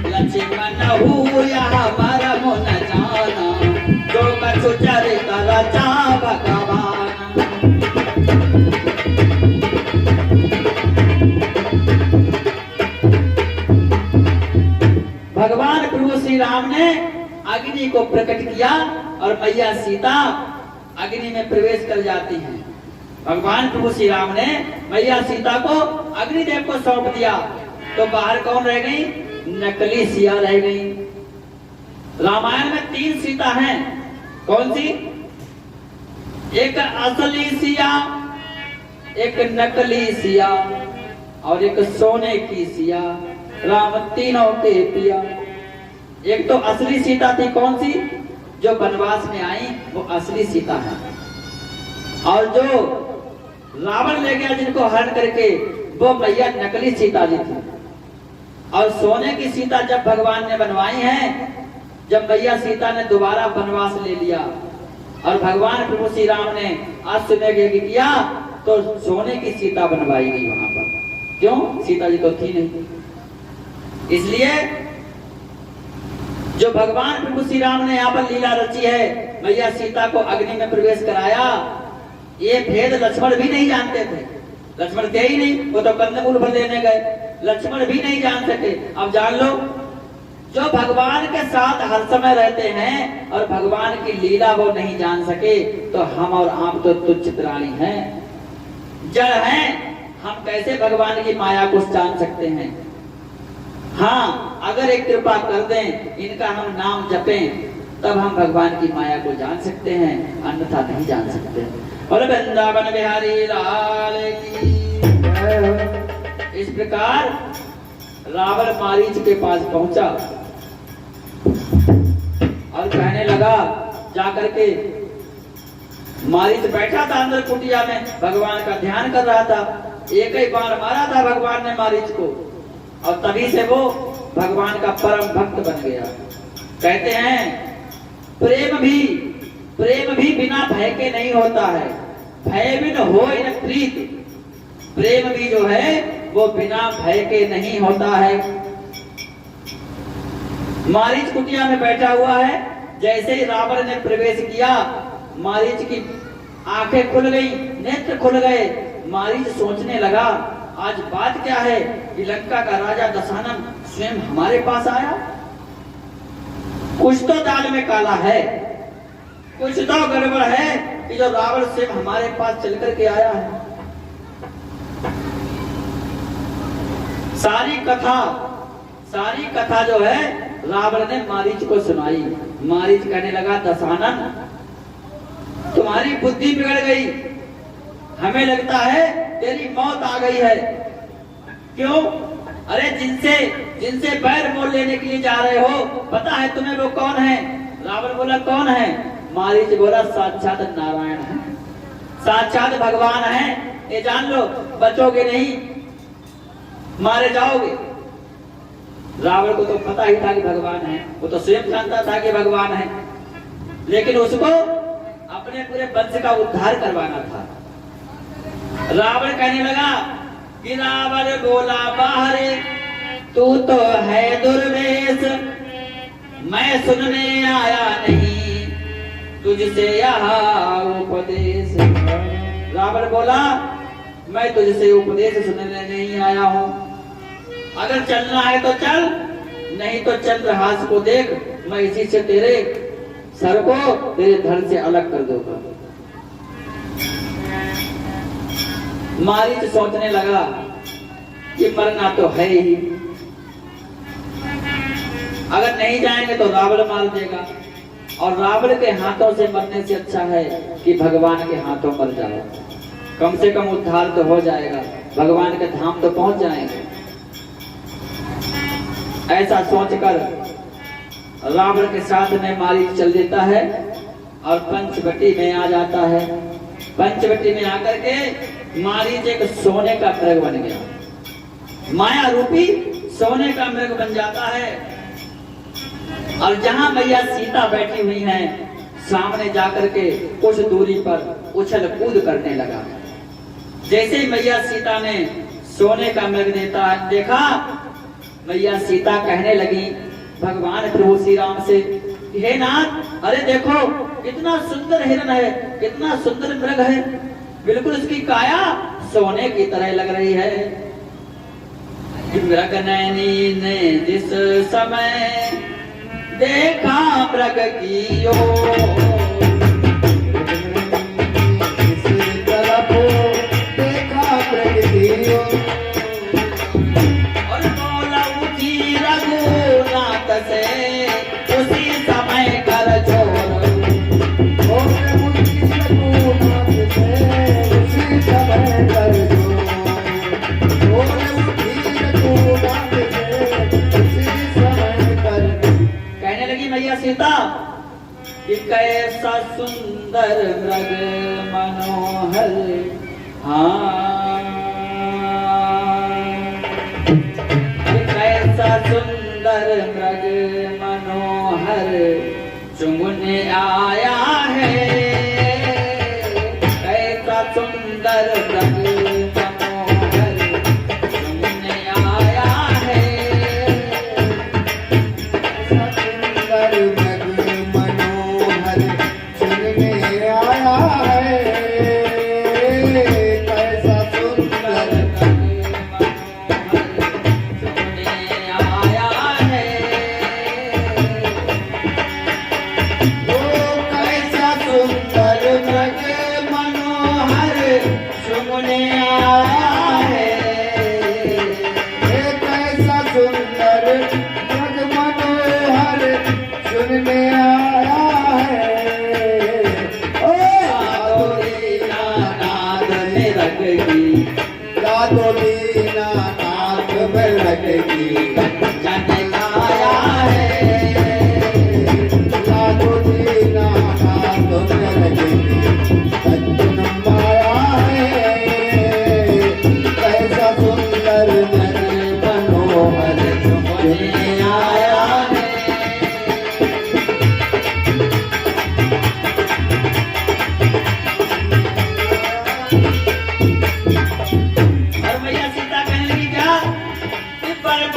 [SPEAKER 1] लक्ष्मण हुआ मरम न जाना, जो कछु चरित रचा भगवान। भगवान प्रभु श्री राम ने अग्नि को प्रकट किया और मैया सीता अग्नि में प्रवेश कर जाती हैं। भगवान प्रभु श्री राम ने मैया सीता को अग्निदेव को सौंप दिया। तो बाहर कौन रह गई? नकली सिया रह गई। रामायण में 3 सीता हैं। कौन सी? एक असली सिया, एक नकली सिया, और एक सोने की सिया। राम तीनों के पिया। एक तो असली सीता थी, कौन सी? जो वनवास में आई, वो असली सीता है। और जो रावण ले गया जिनको हरण करके, वो मैया नकली सीता जी थी। और सोने की सीता जब भगवान ने बनवाई है, जब मैया सीता ने दोबारा वनवास ले लिया और भगवान प्रभु श्री राम ने अश्वमेध यज्ञ किया, तो सोने की सीता बनवाई गई वहां पर। क्यों? सीता जी तो थी नहीं। इसलिए जो भगवान प्रभु श्री राम ने यहाँ पर लीला रची है, मैया सीता को अग्नि में प्रवेश कराया, ये भेद लक्ष्मण भी नहीं जानते थे। लक्ष्मण थे ही नहीं, वो तो कंदमूल भर लेने गए। लक्ष्मण भी नहीं जान सके। अब जान लो, जो भगवान के साथ हर समय रहते हैं और भगवान की लीला वो नहीं जान सके, तो हम और आप तो तुच्छ प्राणी हैं, जड़ हैं। हम कैसे भगवान की माया को जान सकते हैं? हाँ, अगर एक कृपा कर दें, इनका हम नाम जपें, तब हम भगवान की माया को जान सकते हैं, अन्यथा नहीं जान सकते। और वृंदावन बिहारी लाल की। इस प्रकार रावण मारीच के पास पहुंचा और कहने लगा जाकर के मारीच बैठा था अंदर कुटिया में, भगवान का ध्यान कर रहा था। एक ही बाण मारा था भगवान ने मारीच को, और तभी से वो भगवान का परम भक्त बन गया। कहते हैं प्रेम भी बिना भय के नहीं होता है, भय बिन होय न प्रीत। प्रेम भी जो है वो बिना भय के नहीं होता है। मारीच कुटिया में बैठा हुआ है, जैसे ही रावण ने प्रवेश किया, मारीच की आंखें खुल गई, नेत्र खुल गए। मारीच सोचने लगा, आज बात क्या है कि लंका का राजा दशानन स्वयं हमारे पास आया। कुछ तो दाल में काला है, कुछ तो गड़बड़ है कि जो रावण स्वयं हमारे पास चल करके आया है। सारी कथा जो है रावण ने मारीच को सुनाई। मारीच कहने लगा, दशानन तुम्हारी बुद्धि बिगड़ गई, हमें लगता है तेरी मौत आ गई है। क्यों? अरे जिनसे बैर मोल लेने के लिए जा रहे हो, पता है तुम्हें वो कौन है? रावण बोला, कौन है? मारीच बोला, साक्षात नारायण है, साक्षात भगवान है। ये जान लो, बचोगे नहीं, मारे जाओगे। रावण को तो पता ही था कि भगवान है, वो तो स्वयं जानता था कि भगवान है, लेकिन उसको अपने पूरे वंश का उद्धार करवाना था। रावण कहने लगा कि रावण बोला, बाहरे तू तो है दुर्वेश, मैं सुनने आया नहीं तुझसे यहाँ उपदेश। रावण बोला, मैं तुझसे उपदेश सुनने नहीं आया हूँ, अगर चलना है तो चल, नहीं तो चंद्रहास को देख, मैं इसी से तेरे सर को तेरे धड़ से अलग कर दूंगा। मारीच सोचने लगा कि मरना तो है ही, अगर नहीं जाएंगे तो रावण मार देगा, और रावण के हाथों से मरने से अच्छा है कि भगवान के हाथों मर जाओ, कम से कम उद्धार तो हो जाएगा, भगवान के धाम तो पहुंच जाएंगे। ऐसा सोचकर रावण के साथ में मारीच चल देता है और पंचवटी में आ जाता है। पंचवटी में आकर के मारीच एक सोने का मृग बन गया, माया रूपी सोने का मृग बन जाता है। और जहां मैया सीता बैठी हुई हैं, सामने जाकर के कुछ दूरी पर उछल कूद करने लगा। जैसे ही मैया सीता ने सोने का मृग देखा, मैया सीता कहने लगी भगवान प्रभु श्री राम से, हे नाथ, अरे देखो कितना सुंदर हिरण है, कितना सुंदर मृग है, बिल्कुल उसकी काया सोने की तरह लग रही है। मृग नैनी ने जिस समय देखा मृग की उसी समय कर छोड़, उसी समय कर कहने लगी मैया सीता कि कैसा सुंदर मृग मनोहर, हाँ कैसा सुंदर मृग मनोहर चुमने आया है, कैसा सुंदर मृग मनोहर चुमने आया है, कैसा सुंदर मृग मनोहर चुमने आया है, कैसा सुंदर
[SPEAKER 3] है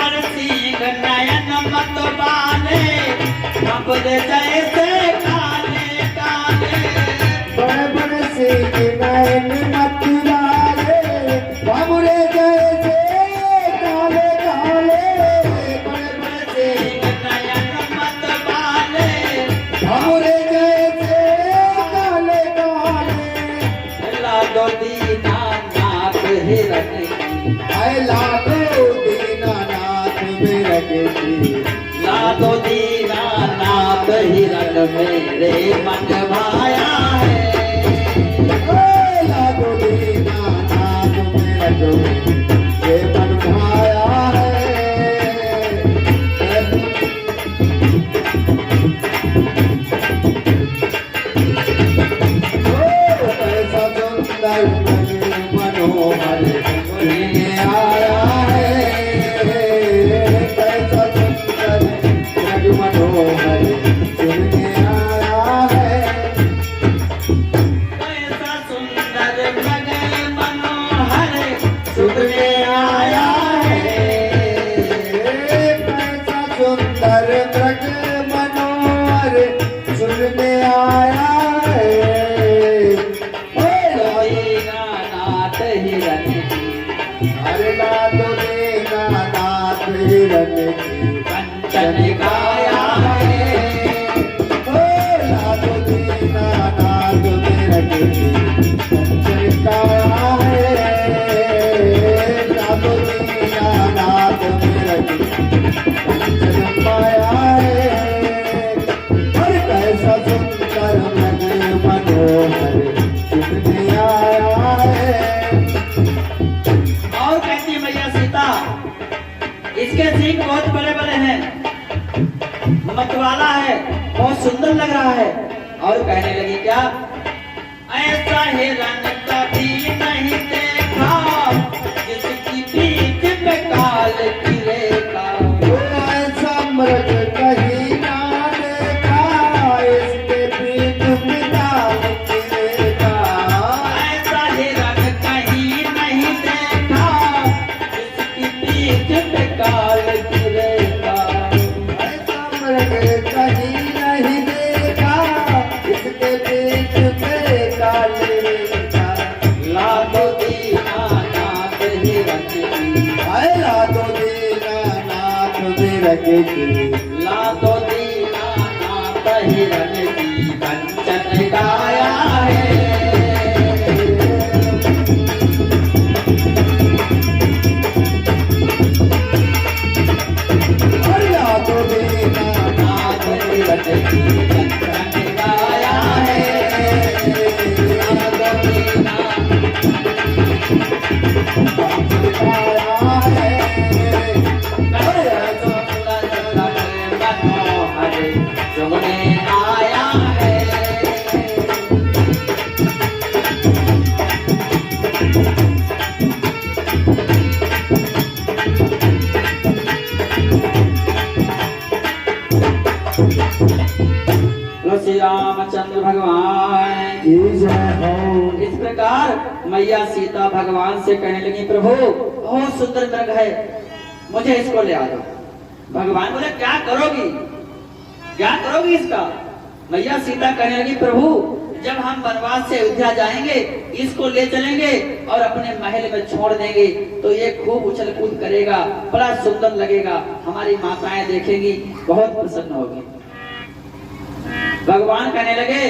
[SPEAKER 1] पर सींग नयन मत बाले, भंवरे जैसे काले काले।
[SPEAKER 3] बड़े बड़े सींग नयन मत बाले, भंवरे जैसे काले काले। बड़े बड़े
[SPEAKER 1] सींग नयन मत बाले,
[SPEAKER 3] भंवरे जैसे काले काले।
[SPEAKER 1] लाडो दीनानाथ हिरन की,
[SPEAKER 3] आए लाडो दीनानाथ हिरन की।
[SPEAKER 1] लाडो दीनानाथ हिरन मेरे मन भाया है।
[SPEAKER 3] लाडो दीनानाथ हिरन ये मन भाया है। कैसा सुंदर मनोहर ये आया है। कैसा सुंदर मनोहर ये आया है।
[SPEAKER 1] कैसा सुंदर जग मनोहर सुनने आया है।
[SPEAKER 3] कैसा सुंदर मृग मनोहर सुनने आया है।
[SPEAKER 1] दीनानाथ हिरन की,
[SPEAKER 3] अरे लाडो दीनानाथ हिरन की
[SPEAKER 1] कंचन गाया है।
[SPEAKER 3] लाडो दीनानाथ हिरन की कंचन गाया है। लाडो दीनानाथ हिरन की कंचन गाया है। और कैसा सुंदर मृग मनोहर सुनने आया है।
[SPEAKER 1] और कहती मैया सीता, इसके सींग बहुत बड़े बड़े हैं, मतवाला है, बहुत सुंदर लग रहा है। और कहने लगी क्या, ऐसा हिरन कभी नहीं देखा, जिसकी पीठ पे काल की रेखा।
[SPEAKER 3] ऐसा मृग कहीं ना देखा, इसके पीठ पे काल की रेखा।
[SPEAKER 1] ऐसा हिरन कहीं नहीं देखा, जिसकी पीठ पे काल की रेखा।
[SPEAKER 3] ऐसा मृग कहीं नहीं देखा, इसके पीठ पे काल की रेखा।
[SPEAKER 1] लाडो दीनानाथ हिरन की,
[SPEAKER 3] आए लाडो दीनानाथ हिरन की।
[SPEAKER 1] लाडो दीनानाथ हिरन की कंचन गाया है।
[SPEAKER 3] और लाडो दीनानाथ
[SPEAKER 1] नाथ हिरन की कंचन गाया है। लाडो दीनानाथ
[SPEAKER 3] आया है।
[SPEAKER 1] मनोहर सुनने आया है। श्री रामचंद्र भगवान
[SPEAKER 3] की जय हो।
[SPEAKER 1] इस प्रकार मैया सीता भगवान से कहने लगी, प्रभु बहुत सुंदर मृग है, मुझे इसको ले आ दो। भगवान बोले क्या करोगी, क्या करोगी इसका। मैया सीता कहने लगी, प्रभु जब हम वनवास से अयोध्या जाएंगे, इसको ले चलेंगे और अपने महल में छोड़ देंगे, तो ये खूब उछल कूद करेगा, बड़ा सुंदर लगेगा, हमारी माताएं देखेंगी, बहुत प्रसन्न होगी। भगवान कहने लगे,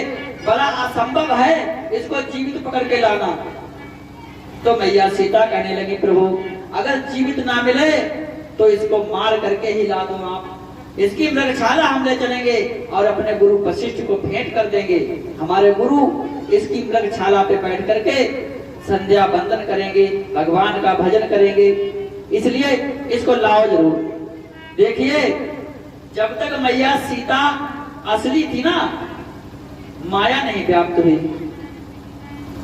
[SPEAKER 1] बड़ा असंभव है इसको जीवित पकड़ के लाना। तो मैया सीता कहने लगी, प्रभु अगर जीवित ना मिले तो इसको मार करके ही ला दो आप। इसकी मृगशाला हम ले चलेंगे और अपने गुरु वशिष्ठ को भेंट कर देंगे। हमारे गुरु इसकी मृगशाला पे बैठ करके संध्या बंदन करेंगे, भगवान का भजन करेंगे, इसलिए इसको लाओ जरूर। देखिए जब तक मैया सीता असली थी ना, माया नहीं व्याप्त हुई,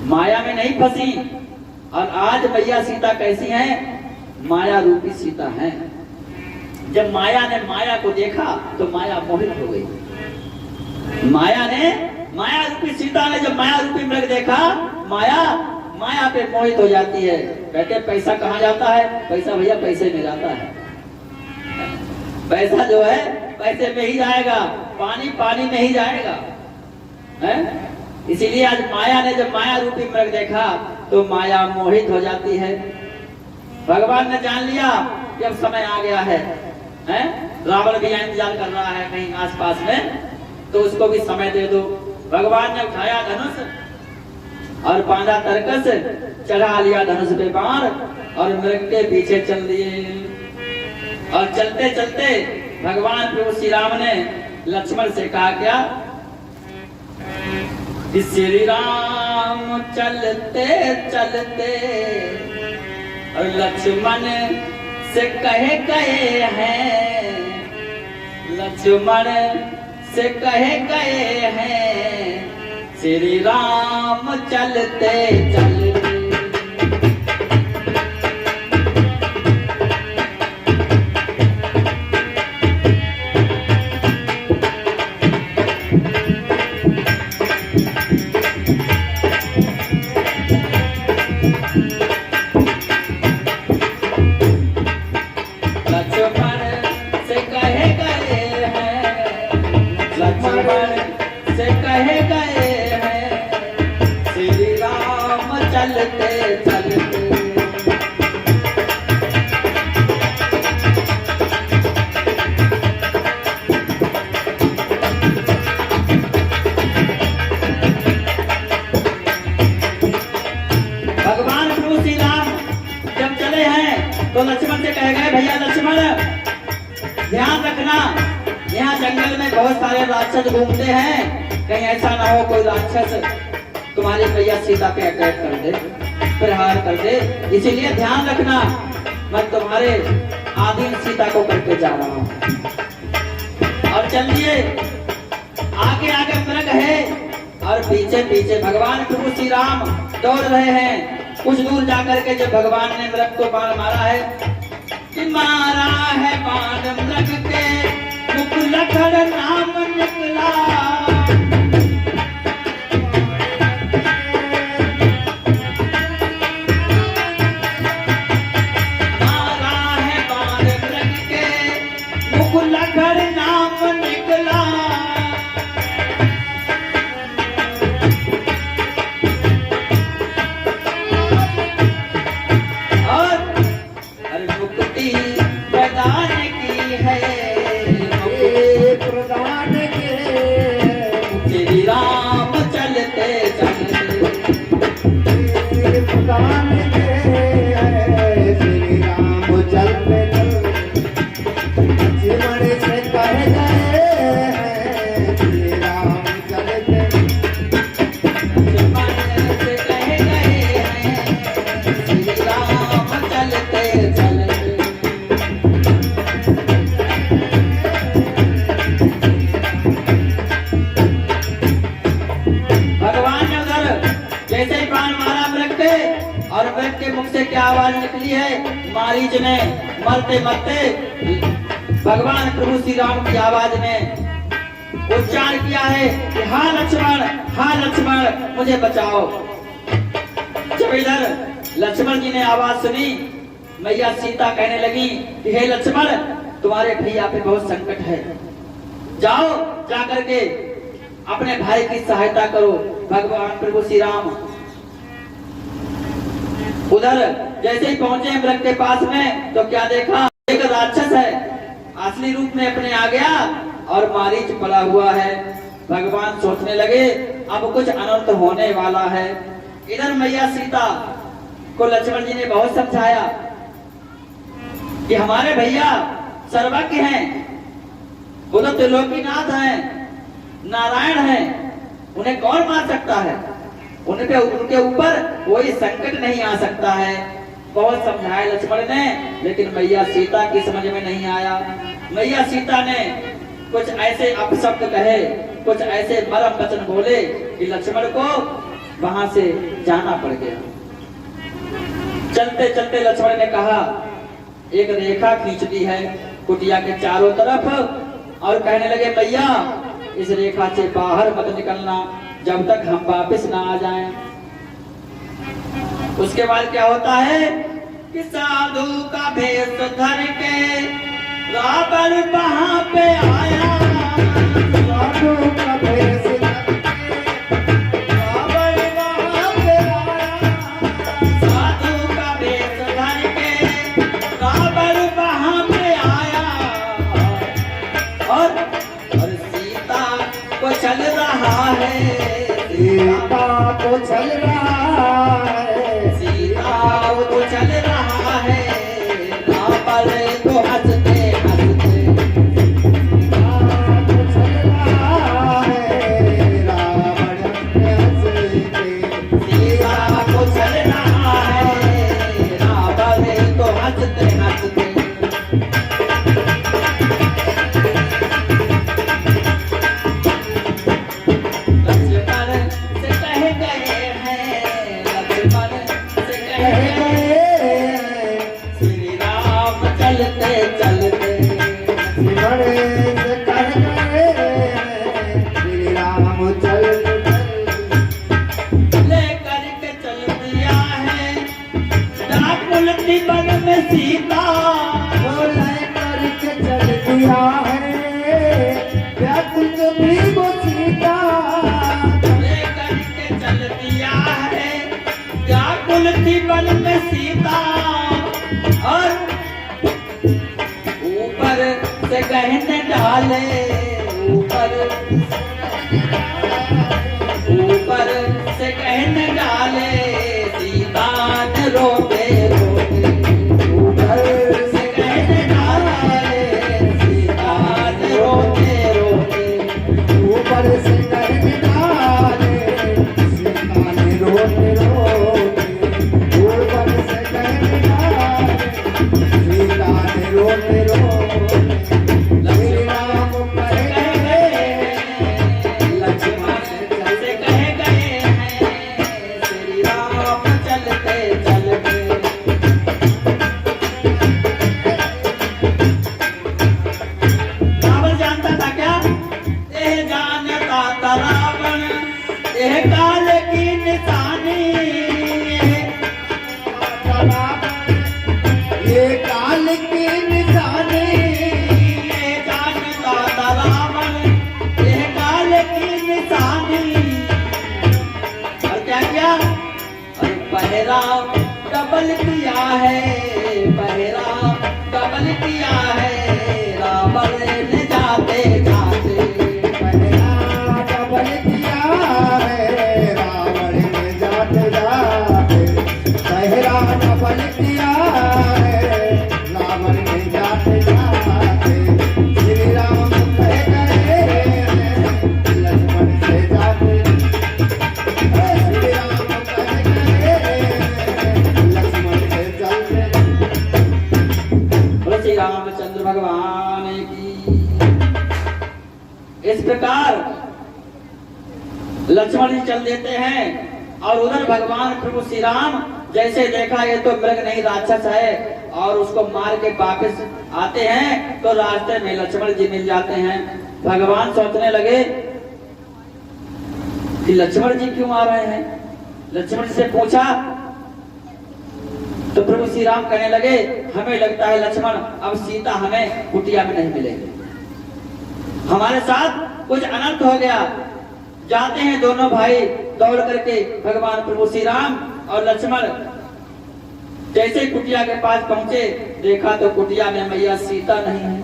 [SPEAKER 1] माया में नहीं फंसी। और आज मैया सीता कैसी हैं? माया रूपी सीता हैं। जब माया ने माया को देखा तो माया मोहित हो गई। माया रूपी सीता ने जब माया रूपी मृग देखा, माया पे मोहित हो जाती है। कहते पैसा कहाँ जाता है? पैसा भैया पैसे में जाता है। पैसा जो है पैसे में ही जाएगा, पानी पानी में ही जाएगा, है? इसीलिए आज माया ने जब माया रूपी मृग देखा तो माया मोहित हो जाती है। भगवान ने जान लिया कि अब समय आ गया है, हैं? रावण भी इंतजार कर रहा है कहीं आसपास में, तो उसको भी समय दे दो। भगवान ने उठाया धनुष और बांधा तरकस, चढ़ा लिया धनुष पे बाण और मृग के पीछे चल दिए। और चलते चलते भगवान प्रभु श्री राम ने लक्ष्मण से कहा क्या कि श्री राम चलते चलते और लक्ष्मण से कहे हैं, लक्ष्मण से कहे हैं श्री राम चलते चलते। तो लक्ष्मण से कह गए भैया लक्ष्मण ध्यान रखना, यहाँ जंगल में बहुत सारे राक्षस घूमते हैं, कहीं ऐसा ना हो कोई राक्षस तुम्हारी भैया सीता पे अटैक कर दे, प्रहार कर दे, इसीलिए ध्यान रखना, मैं तुम्हारे आदिम सीता को करके जा रहा हूँ। और चलिए आगे आगे मृग है और पीछे पीछे भगवान प्रभु श्री राम दौड़ रहे हैं। कुछ दूर जाकर के जब भगवान ने मृग को बाण मारा है कि मारा है बाण मृग के मुख लखड़ नाम निकला, मारा है बाण मृग के मुख लखड़ नाम निकला। और मृग के मुख से क्या आवाज निकली है, मारीच ने मरते मरते भगवान प्रभु श्री राम की आवाज ने उच्चारण किया है कि हाँ लक्ष्मण मुझे बचाओ। जब इधर लक्ष्मण जी ने आवाज सुनी, मैया सीता कहने लगी कि हे लक्ष्मण तुम्हारे भैया पे बहुत संकट है, जाओ जाकर के अपने भाई की सहायता करो। भगवान प्रभु श्री राम उधर जैसे ही पहुंचे मृग के पास में तो क्या देखा, एक राक्षस है असली रूप में अपने आ गया और मारीच पड़ा हुआ है। भगवान सोचने लगे अब कुछ अनर्थ होने वाला है। इधर मैया सीता को लक्ष्मण जी ने बहुत समझाया कि हमारे भैया सर्वज्ञ हैं, वो तो त्रिलोकीनाथ हैं, नारायण हैं, उन्हें कौन मार सकता है, उनके ऊपर कोई संकट नहीं आ सकता है। बहुत समझाया लक्ष्मण ने, लेकिन मैया सीता की समझ में नहीं आया। मैया सीता ने कुछ ऐसे अपशब्द कहे, कुछ ऐसे मरम वचन बोले कि लक्ष्मण को वहां से जाना पड़ गया। चलते चलते लक्ष्मण ने कहा, एक रेखा खींच दी है कुटिया के चारों तरफ और कहने लगे मैया इस रेखा से बाहर मत निकलना जब तक हम वापस ना आ जाएं। उसके बाद क्या होता है कि साधु का भेष धर के रावण वहां पे आया,
[SPEAKER 3] साधु का भेष रावण वहां पे आया,
[SPEAKER 1] साधु का वेश धर के रावण वहां पे आया, और सीता को चल रहा है,
[SPEAKER 3] सीता को चल रहा है,
[SPEAKER 1] सीता को चल रहा है, रावण को हंसते हंसते,
[SPEAKER 3] सीता को चल रहा है, रावण हंसते,
[SPEAKER 1] सीता को चल रहा है, रावण को हंसते हंसते। लक्ष्मण से कह गए हैं, लक्ष्मण से कह
[SPEAKER 3] कह
[SPEAKER 1] गए,
[SPEAKER 3] गए
[SPEAKER 1] श्री राम चलते चलते,
[SPEAKER 3] लक्ष्मण से कह गए श्री राम चल
[SPEAKER 1] लेकर के चल दिया है व्याकुल बन में सीता,
[SPEAKER 3] बोले करके चल दिया है व्याकुल भी वो सीता,
[SPEAKER 1] लेकर के चल दिया है व्याकुल बन में सीता, और ऊपर से गहने डाले, ऊपर से गहने डाले, सीता ने रोते रोते, ऊपर से गहने डाले, सीता ने रोते रोते,
[SPEAKER 3] ऊपर से कहने डाले सीता ने रोते रोते, ऊपर से कहने डाले सीता ने रोते रोते, श्री राम कह गए
[SPEAKER 1] लक्ष्मण से कह गए हैं, श्री राम चलते चलते। रावण जानता था क्या? यह जानता था रावण, यह काल की निशानी,
[SPEAKER 3] ये काल की निशानी,
[SPEAKER 1] यह जानता था रावण, यह काल की निशानी। और क्या किया? और पहरा डबल किया है, पहरा डबल किया है, रावण ने जाते जाते,
[SPEAKER 3] पहला डबल किया है रावण ने जाते जाते, पहला डबल किया है रावण ने जाते जाते, श्री राम कह गए लक्ष्मण से जाते, श्री राम कह गए लक्ष्मण से चलते।
[SPEAKER 1] बोलो श्री रामचंद्र भगवान की। इस प्रकार लक्ष्मण जी चल देते हैं, और उधर भगवान प्रभु श्री राम जैसे देखा ये तो मृग नहीं राक्षस है, और उसको मार के वापस आते हैं, तो रास्ते में लक्ष्मण जी मिल जाते हैं। भगवान सोचने लगे कि लक्ष्मण जी क्यों आ रहे हैं। लक्ष्मण जी से पूछा तो प्रभु श्री राम कहने लगे, हमें लगता है लक्ष्मण अब सीता हमें कुटिया में नहीं मिलेगी, हमारे साथ कुछ अनर्थ हो गया। जाते हैं दोनों भाई दौड़ करके भगवान प्रभु श्री राम और लक्ष्मण, जैसे कुटिया के पास पहुंचे, देखा तो कुटिया में मैया सीता नहीं है,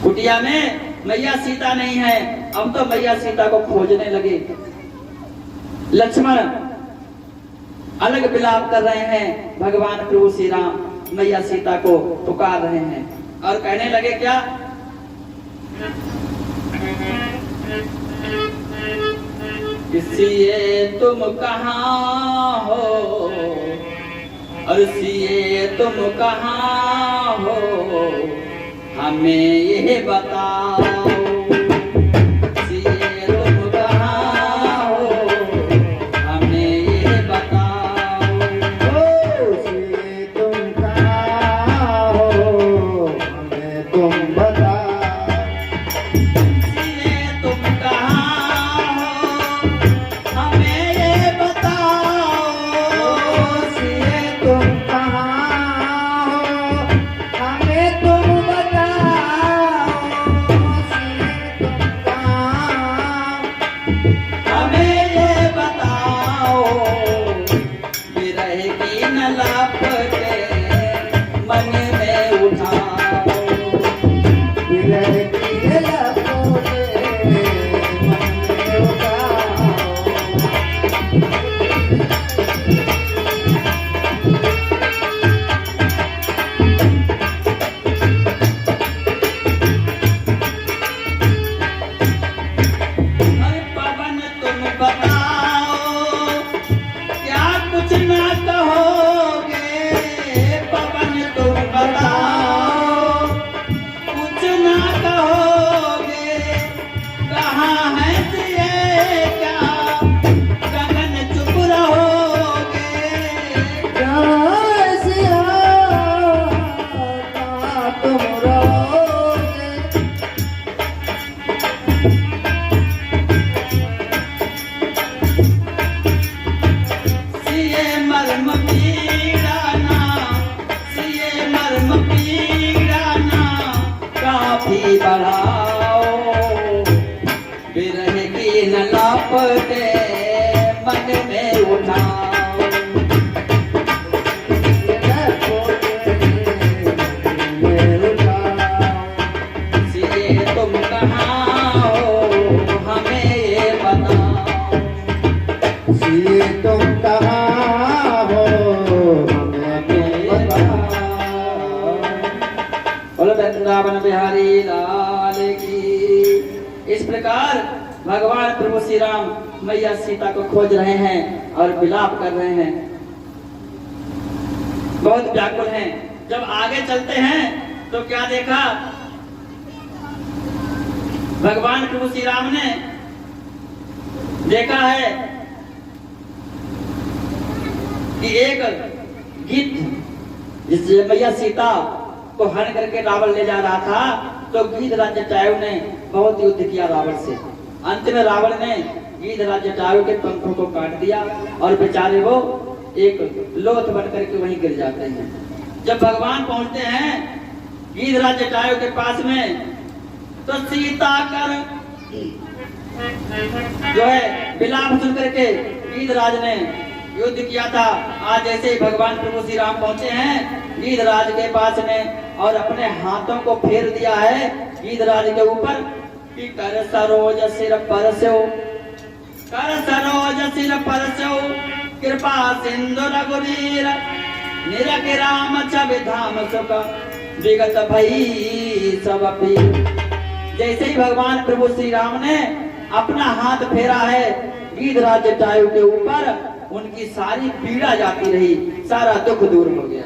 [SPEAKER 1] कुटिया में मैया सीता नहीं है। अब तो मैया सीता को खोजने लगे। लक्ष्मण अलग विलाप कर रहे हैं, भगवान प्रभु श्री राम मैया सीता को पुकार रहे हैं और कहने लगे क्या? सिए तुम कहाँ हो, और सिए तुम कहाँ हो, हमें यह बताओ। सिए तुम कहाँ हो, हमें यह बताओ।
[SPEAKER 3] श्री तुम कहाँ हो हमें तुम बताओ,
[SPEAKER 1] सिए तुम कहाँ हो, हमें ये बताओ।
[SPEAKER 3] श्री तुम कहाँ हो हमें तुम बताओ,
[SPEAKER 1] साथी बढ़ाओ, बिरह की न लापते मन में उठाओ। सिए तुम कहाँ हो हमें ये बताओ,
[SPEAKER 3] सिए तुम कहाँ हो हमें तुम बताओ।
[SPEAKER 1] बोलो वृंदावन बिहारी लाल की। इस प्रकार भगवान प्रभु श्री राम मैया सीता को खोज रहे हैं और विलाप कर रहे हैं, बहुत व्याकुल हैं। जब आगे चलते हैं तो क्या देखा, भगवान प्रभु श्री राम ने देखा है कि एक गिद्ध जिस मैया सीता को हरण करके रावण ले जा रहा था, तो गीधराज जटायु ने बहुत युद्ध किया रावण से। अंत में रावण ने गीधराज जटायु के पंखों को काट दिया और बेचारे वो एक लोथ बन करके वहीं गिर जाते हैं। जब भगवान पहुंचते हैं गीधराज जटायु के पास में, तो सीता कर जो है विलाप सुन करके गीधराज ने युद्ध किया था, आज जैसे ही भगवान प्रभु श्री राम पहुंचे हैं गीधराज के पास में और अपने हाथों को फेर दिया है गीधराज के ऊपर कि कर सरोज सिर परस्यो, कर सरोज सिर परस्यो, कृपा सिंधु रघुवीर, निरख राम छवि धाम सुख, विगत भई सब पीर। जैसे ही भगवान प्रभु श्री राम ने अपना हाथ फेरा है गीधराज जटायु के ऊपर, उनकी सारी पीड़ा जाती रही, सारा दुख दूर हो गया।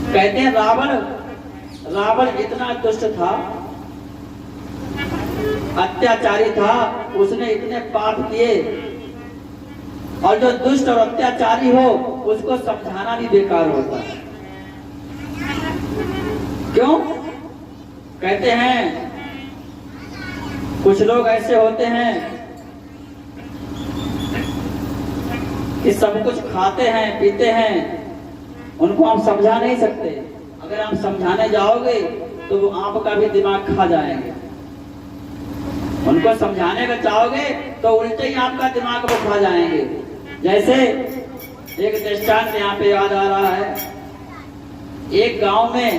[SPEAKER 1] कहते हैं रावण इतना दुष्ट था, अत्याचारी था, उसने इतने पाप किए, और जो दुष्ट और अत्याचारी हो उसको समझाना भी बेकार होता है। क्यों? कहते हैं कुछ लोग ऐसे होते हैं कि सब कुछ खाते हैं पीते हैं, उनको आप समझा नहीं सकते। अगर आप समझाने जाओगे तो वो आपका भी दिमाग खा जाएंगे। उनको समझाने का चाहोगे तो उल्टे ही आपका दिमाग वो खा जाएंगे। जैसे एक दृष्टांत यहाँ पे याद आ रहा है, एक गांव में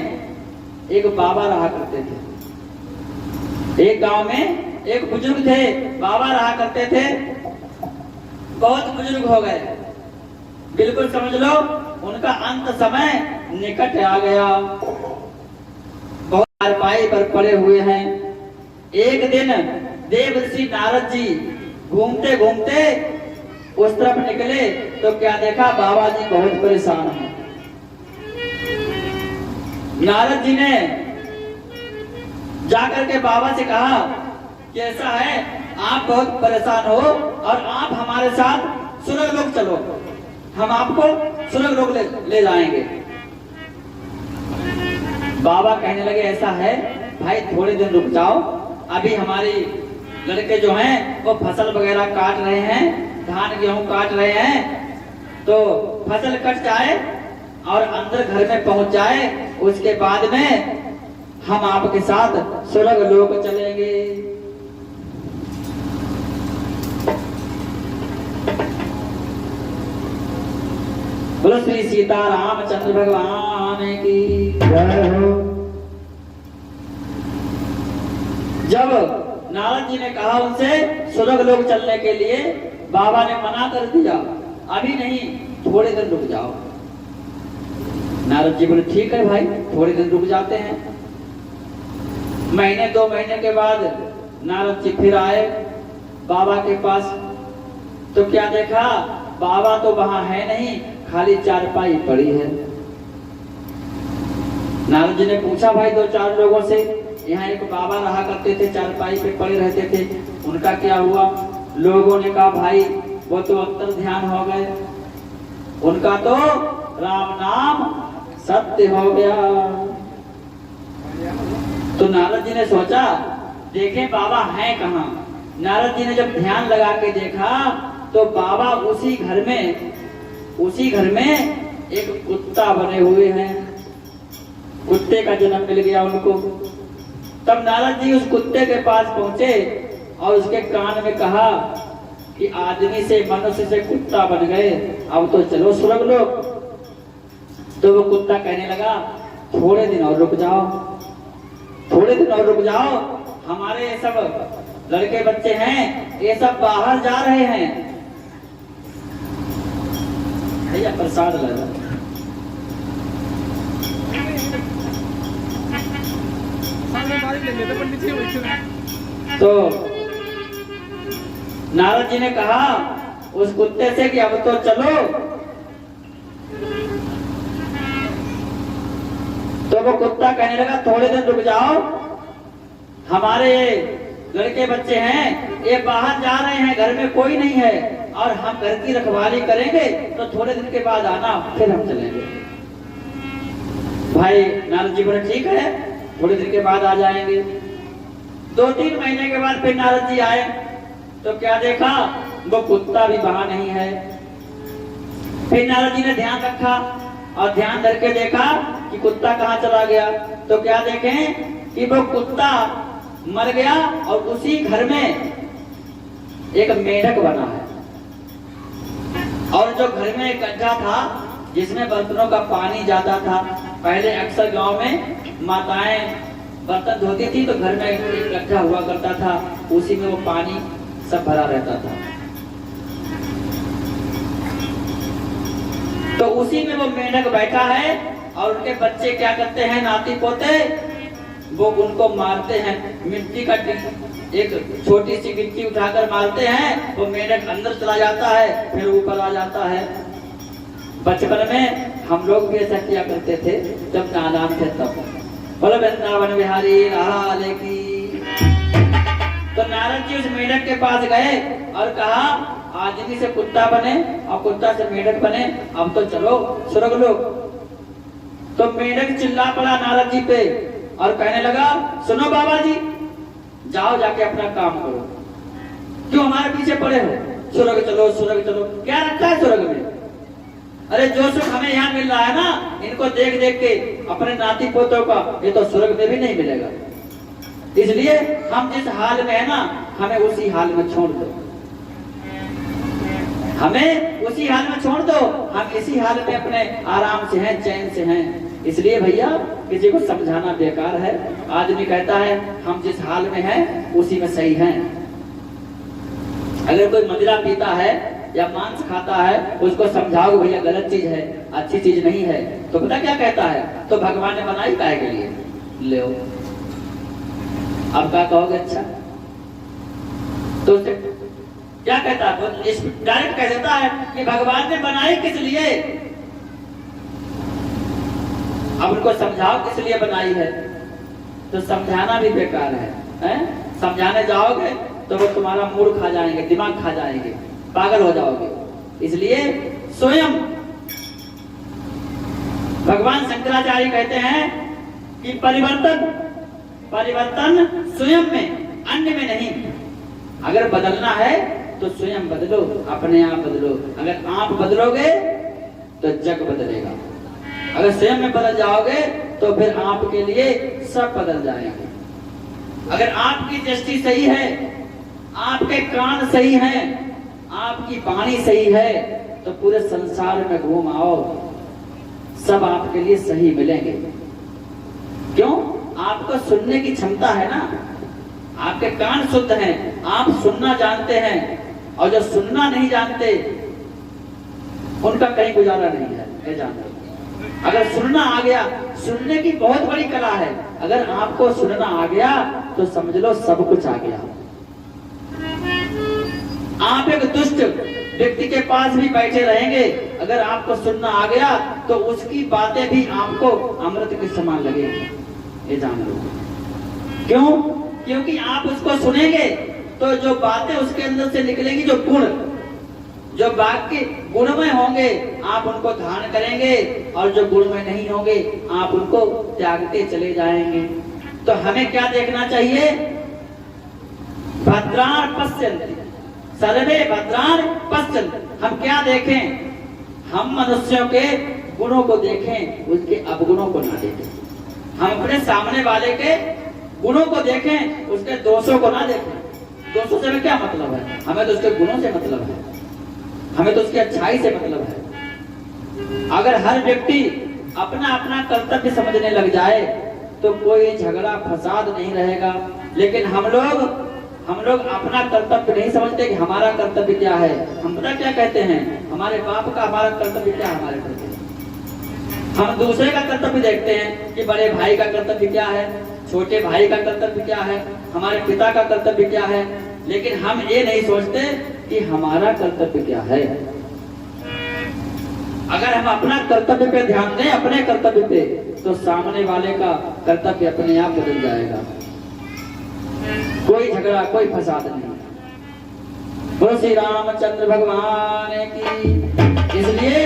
[SPEAKER 1] एक बाबा रहा करते थे। एक गांव में एक बुजुर्ग थे, बाबा रहा करते थे, बहुत बुजुर्ग हो गए, बिल्कुल समझ लो उनका अंत समय निकट आ गया, बहुत चारपाई पर पड़े हुए हैं। एक दिन देवर्षि नारद जी घूमते घूमते उस तरफ निकले तो क्या देखा, बाबा जी बहुत परेशान हैं। नारद जी ने जाकर के बाबा से कहा कि ऐसा है, आप बहुत परेशान हो और आप हमारे साथ स्वर्ग लोक चलो, हम आपको स्वर्ग लोक ले जाएंगे। बाबा कहने लगे ऐसा है भाई, थोड़े दिन रुक जाओ, अभी हमारी लड़के जो हैं वो फसल वगैरह काट रहे हैं, धान गेहूं काट रहे हैं, तो फसल कट जाए और अंदर घर में पहुंच जाए, उसके बाद में हम आपके साथ स्वर्ग लोक चलेंगे। बोलो श्री सीता रामचंद्र भगवान की
[SPEAKER 3] जय हो।
[SPEAKER 1] जब नारद जी ने कहा उनसे स्वर्ग लोक चलने के लिए, बाबा ने मना कर दिया, अभी नहीं, थोड़े दिन रुक जाओ। नारद जी बोले ठीक है भाई, थोड़े दिन रुक जाते हैं। महीने 2 महीने के बाद नारद जी फिर आए बाबा के पास, तो क्या देखा, बाबा तो वहां है नहीं, खाली चारपाई पड़ी है। नारद जी ने पूछा भाई 2-4 लोगों से, यहाँ एक बाबा रहा करते थे, चारपाई पे पड़े रहते थे, उनका क्या हुआ? लोगों ने कहा भाई वो तो अंतर ध्यान हो गए, उनका तो राम नाम सत्य हो गया। तो नारद जी ने सोचा देखे बाबा हैं कहाँ। नारद जी ने जब ध्यान लगा के देखा तो बाबा उसी घर में एक कुत्ता बने हुए हैं। कुत्ते का जन्म मिल गया उनको। तब नारद जी उस कुत्ते के पास पहुंचे और उसके कान में कहा कि आदमी से मनुष्य से कुत्ता बन गए, अब तो चलो स्वर्ग लोक। तो वो कुत्ता कहने लगा थोड़े दिन और रुक जाओ, थोड़े दिन और रुक जाओ, हमारे ये सब लड़के बच्चे हैं ये सब बाहर जा रहे हैं। भैया प्रसाद लगा। तो नारद जी ने कहा उस कुत्ते से कि अब तो चलो। तो वो कुत्ता कहने लगा थोड़े दिन रुक जाओ, हमारे लड़के बच्चे हैं ये बाहर जा रहे हैं, घर में कोई नहीं है और हम घर की रखवाली करेंगे, तो थोड़े दिन के बाद आना, फिर हम चलेंगे। भाई नारद जी बोले ठीक है, थोड़े दिन के बाद आ जाएंगे। 2-3 महीने के बाद फिर नारद जी आए तो क्या देखा, वो कुत्ता भी वहां नहीं है। फिर नारद जी ने ध्यान रखा और ध्यान करके देखा कि कुत्ता कहाँ चला गया। तो क्या देखें कि वो कुत्ता मर गया और उसी घर में एक मेढक बना है। और जो घर में एक गड्ढा था जिसमें बर्तनों का पानी जाता था, पहले अक्सर गांव में माताएं बर्तन धोती थी तो घर में एक गड्ढा हुआ करता था, उसी में वो पानी सब भरा रहता था। तो उसी में वो मेढक बैठा है और उनके बच्चे क्या करते हैं, नाती पोते वो उनको मारते हैं। मिट्टी का एक छोटी सी गिट्टी उठाकर मारते हैं, वो मेढक अंदर चला जाता है फिर ऊपर आ जाता है। बचपन में हम लोग भी ऐसा किया करते थे जब नादान थे तब। बोलो वृंदावन बिहारी लाल की। तो नारद जी उस मेढक के पास गए और कहा आदमी से कुत्ता बने और कुत्ता से मेढक बने, अब तो चलो स्वर्ग लोक। तो मेढक चिल्ला पड़ा नारद जी पे और कहने लगा सुनो बाबा जी, जाओ जाके अपना काम करो, क्यों हमारे पीछे पड़े हो, स्वर्ग चलो स्वर्ग चलो। क्या रखा है स्वर्ग में? अरे जो सुख हमें यहाँ मिल रहा है ना, इनको देख देख के अपने नाती पोतों का ये तो स्वर्ग में भी नहीं मिलेगा। इसलिए हम जिस हाल में है ना, हमें उसी हाल में छोड़ दो, हमें उसी हाल में छोड़ दो, हम इसी हाल में अपने आराम से हैं, चैन से हैं। इसलिए भैया किसी को समझाना बेकार है। आदमी कहता है हम जिस हाल में हैं उसी में सही हैं। अगर कोई मदिरा पीता है या मांस खाता है, उसको समझाओ भैया गलत चीज है, अच्छी चीज नहीं है, तो पता क्या कहता है, तो भगवान ने बनाई काहे के लिए, ले अब क्या कहोगे, अच्छा तो क्या कहता है, डायरेक्ट कह देता है कि भगवान ने बनाई किस लिए। अब उनको समझाओ किस लिए बनाई है, तो समझाना भी बेकार है? समझाने जाओगे तो वो तुम्हारा मूड खा जाएंगे, दिमाग खा जाएंगे, पागल हो जाओगे। इसलिए स्वयं भगवान शंकराचार्य कहते हैं कि परिवर्तन स्वयं में, अन्य में नहीं। अगर बदलना है तो स्वयं बदलो, अपने आप बदलो। अगर आप बदलोगे तो जग बदलेगा, अगर स्वयं में बदल जाओगे तो फिर आपके लिए सब बदल जाएंगे। अगर आपकी दृष्टि सही है, आपके कान सही हैं, आपकी वाणी सही है, तो पूरे संसार में घूम आओ, सब आपके लिए सही मिलेंगे। क्यों? आपको सुनने की क्षमता है ना, आपके कान शुद्ध हैं, आप सुनना जानते हैं। और जो सुनना नहीं जानते उनका कहीं गुजारा नहीं है, ये जानते। अगर सुनना आ गया, सुनने की बहुत बड़ी कला है, अगर आपको सुनना आ गया तो समझ लो सब कुछ आ गया। आप एक दुष्ट व्यक्ति के पास भी बैठे रहेंगे, अगर आपको सुनना आ गया तो उसकी बातें भी आपको अमृत के समान लगेगी, ये जान लो। क्यों? क्योंकि आप उसको सुनेंगे तो जो बातें उसके अंदर से निकलेगी, जो गुण, जो वाक्य गुणमय होंगे आप उनको धारण करेंगे, और जो गुणमय नहीं होंगे आप उनको त्यागते चले जाएंगे। तो हमें क्या देखना चाहिए? भद्राण पश्यन्ति सर्वे भद्राण पश्यन्ति। हम क्या देखें? हम मनुष्यों के गुणों को देखें, उसके अवगुणों को ना देखें। हम अपने सामने वाले के गुणों को देखें, उसके दोषों को ना देखें। दोषों से हमें क्या मतलब है? हमें तो उसके गुणों से मतलब है, हमें तो उसकी अच्छाई से मतलब है। अगर हर व्यक्ति अपना अपना कर्तव्य समझने लग जाए तो कोई झगड़ा फसाद नहीं रहेगा। लेकिन हम लोग अपना कर्तव्य नहीं समझते कि हमारा कर्तव्य क्या है। हम पता क्या कहते हैं, हमारे बाप का हमारा कर्तव्य क्या है, हमारे कर्तव्य। हम दूसरे का कर्तव्य देखते हैं कि बड़े भाई का कर्तव्य क्या है, छोटे भाई का कर्तव्य क्या है, हमारे पिता का कर्तव्य क्या है, लेकिन हम ये नहीं सोचते कि हमारा कर्तव्य क्या है। अगर हम अपना कर्तव्य पे ध्यान दें, अपने कर्तव्य पे, तो सामने वाले का कर्तव्य अपने आप बदल जाएगा। कोई झगड़ा, कोई फसाद नहीं। बोलो श्री रामचंद्र भगवान की। इसलिए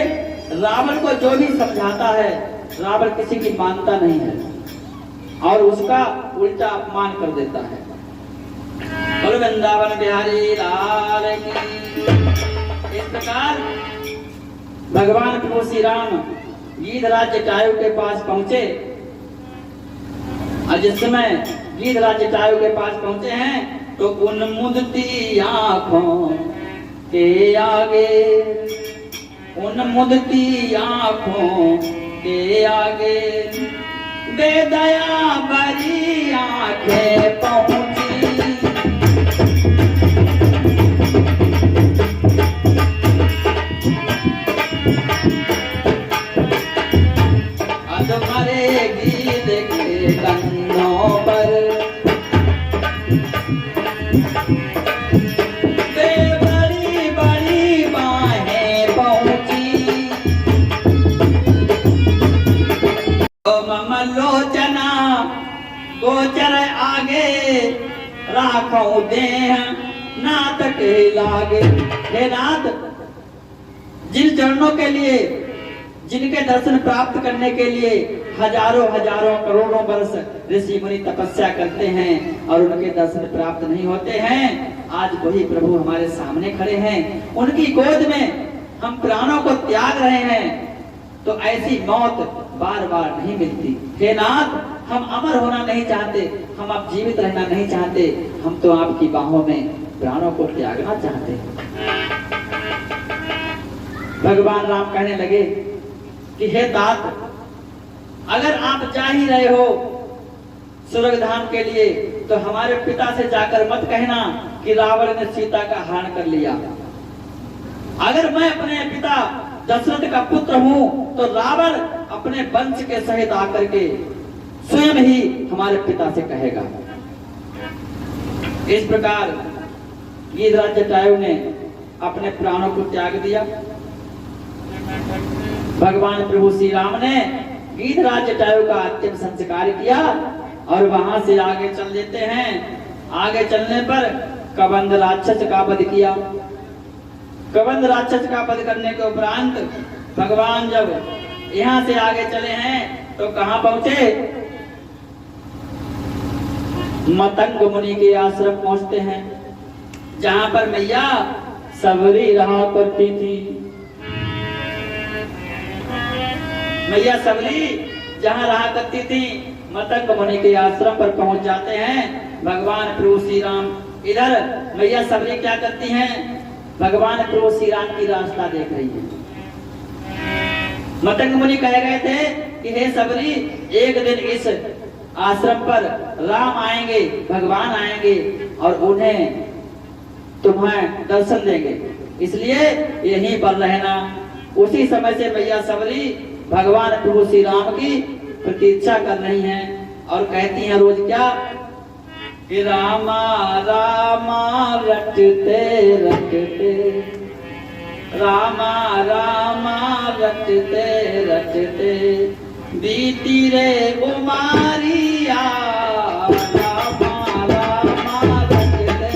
[SPEAKER 1] रावण को जो भी समझाता है, रावण किसी की मानता नहीं है और उसका उल्टा अपमान कर देता है। बोलो वृंदावन बिहारी लाल की। इस प्रकार भगवान प्रभु श्री राम गीधराज जटायु के पास पहुंचे और जिस समय गीधराज जटायु के पास पहुंचे हैं तो उन्मुदती आंखों के आगे, उन्मुदती आंखों के आगे बेदया भरी आंखें पहुंची। मरेगी देखे कंधों पर बड़ी बड़ी बाहें पहुंची। ममलोचना गोचर आगे राखो देह नाथ के लागे। हे नाथ, जिन चरणों के लिए, जिनके दर्शन प्राप्त करने के लिए हजारों हजारों करोड़ों वर्ष ऋषि मुनि तपस्या करते हैं और उनके दर्शन प्राप्त नहीं होते हैं, आज वही प्रभु हमारे सामने खड़े हैं। उनकी गोद में हम प्राणों को त्याग रहे हैं, तो ऐसी मौत बार बार नहीं मिलती। हे नाथ, हम अमर होना नहीं चाहते, हम अब जीवित रहना नहीं चाहते, हम तो आपकी बाहों में प्राणों को त्यागना चाहते हैं। भगवान राम कहने लगे कि हे तात, अगर आप जा ही रहे हो स्वर्ग धाम के लिए तो हमारे पिता से जाकर मत कहना कि रावण ने सीता का हरण कर लिया। अगर मैं अपने पिता दशरथ का पुत्र हूं तो रावण अपने वंश के सहित आकर के स्वयं ही हमारे पिता से कहेगा। इस प्रकार गीधराज जटायु ने अपने प्राणों को त्याग दिया। भगवान प्रभु श्री राम ने गीधराज जटायु का अंतिम संस्कार किया और वहां से आगे चल देते हैं। आगे चलने पर कबंध राक्षस का वध किया। कबंध राक्षस का वध करने के उपरांत भगवान जब यहाँ से आगे चले हैं तो कहाँ पहुंचे? मतंग मुनि के आश्रम पहुंचते हैं, जहां पर मैया सबरी रहा करती थी। मैया सबरी जहां रहा करती थी, मतंग मुनि के आश्रम पर पहुंच जाते हैं भगवान प्रभु श्री राम। इधर मैया सबरी क्या करती हैं? भगवान प्रभु श्री राम की रास्ता देख रही है। मतंग मुनि कह गए थे कि हे सबरी, एक दिन इस आश्रम पर राम आएंगे, भगवान आएंगे और उन्हें तुम्हें दर्शन देंगे, इसलिए यहीं पर रहना। उसी समय से मैया सबरी भगवान प्रभु श्री राम की प्रतीक्षा कर रही हैं और कहती हैं रोज क्या कि रामा रामा रटते रटते, रामा रामा रटते रटते बीती रे उमारिया। रामा रामा रटते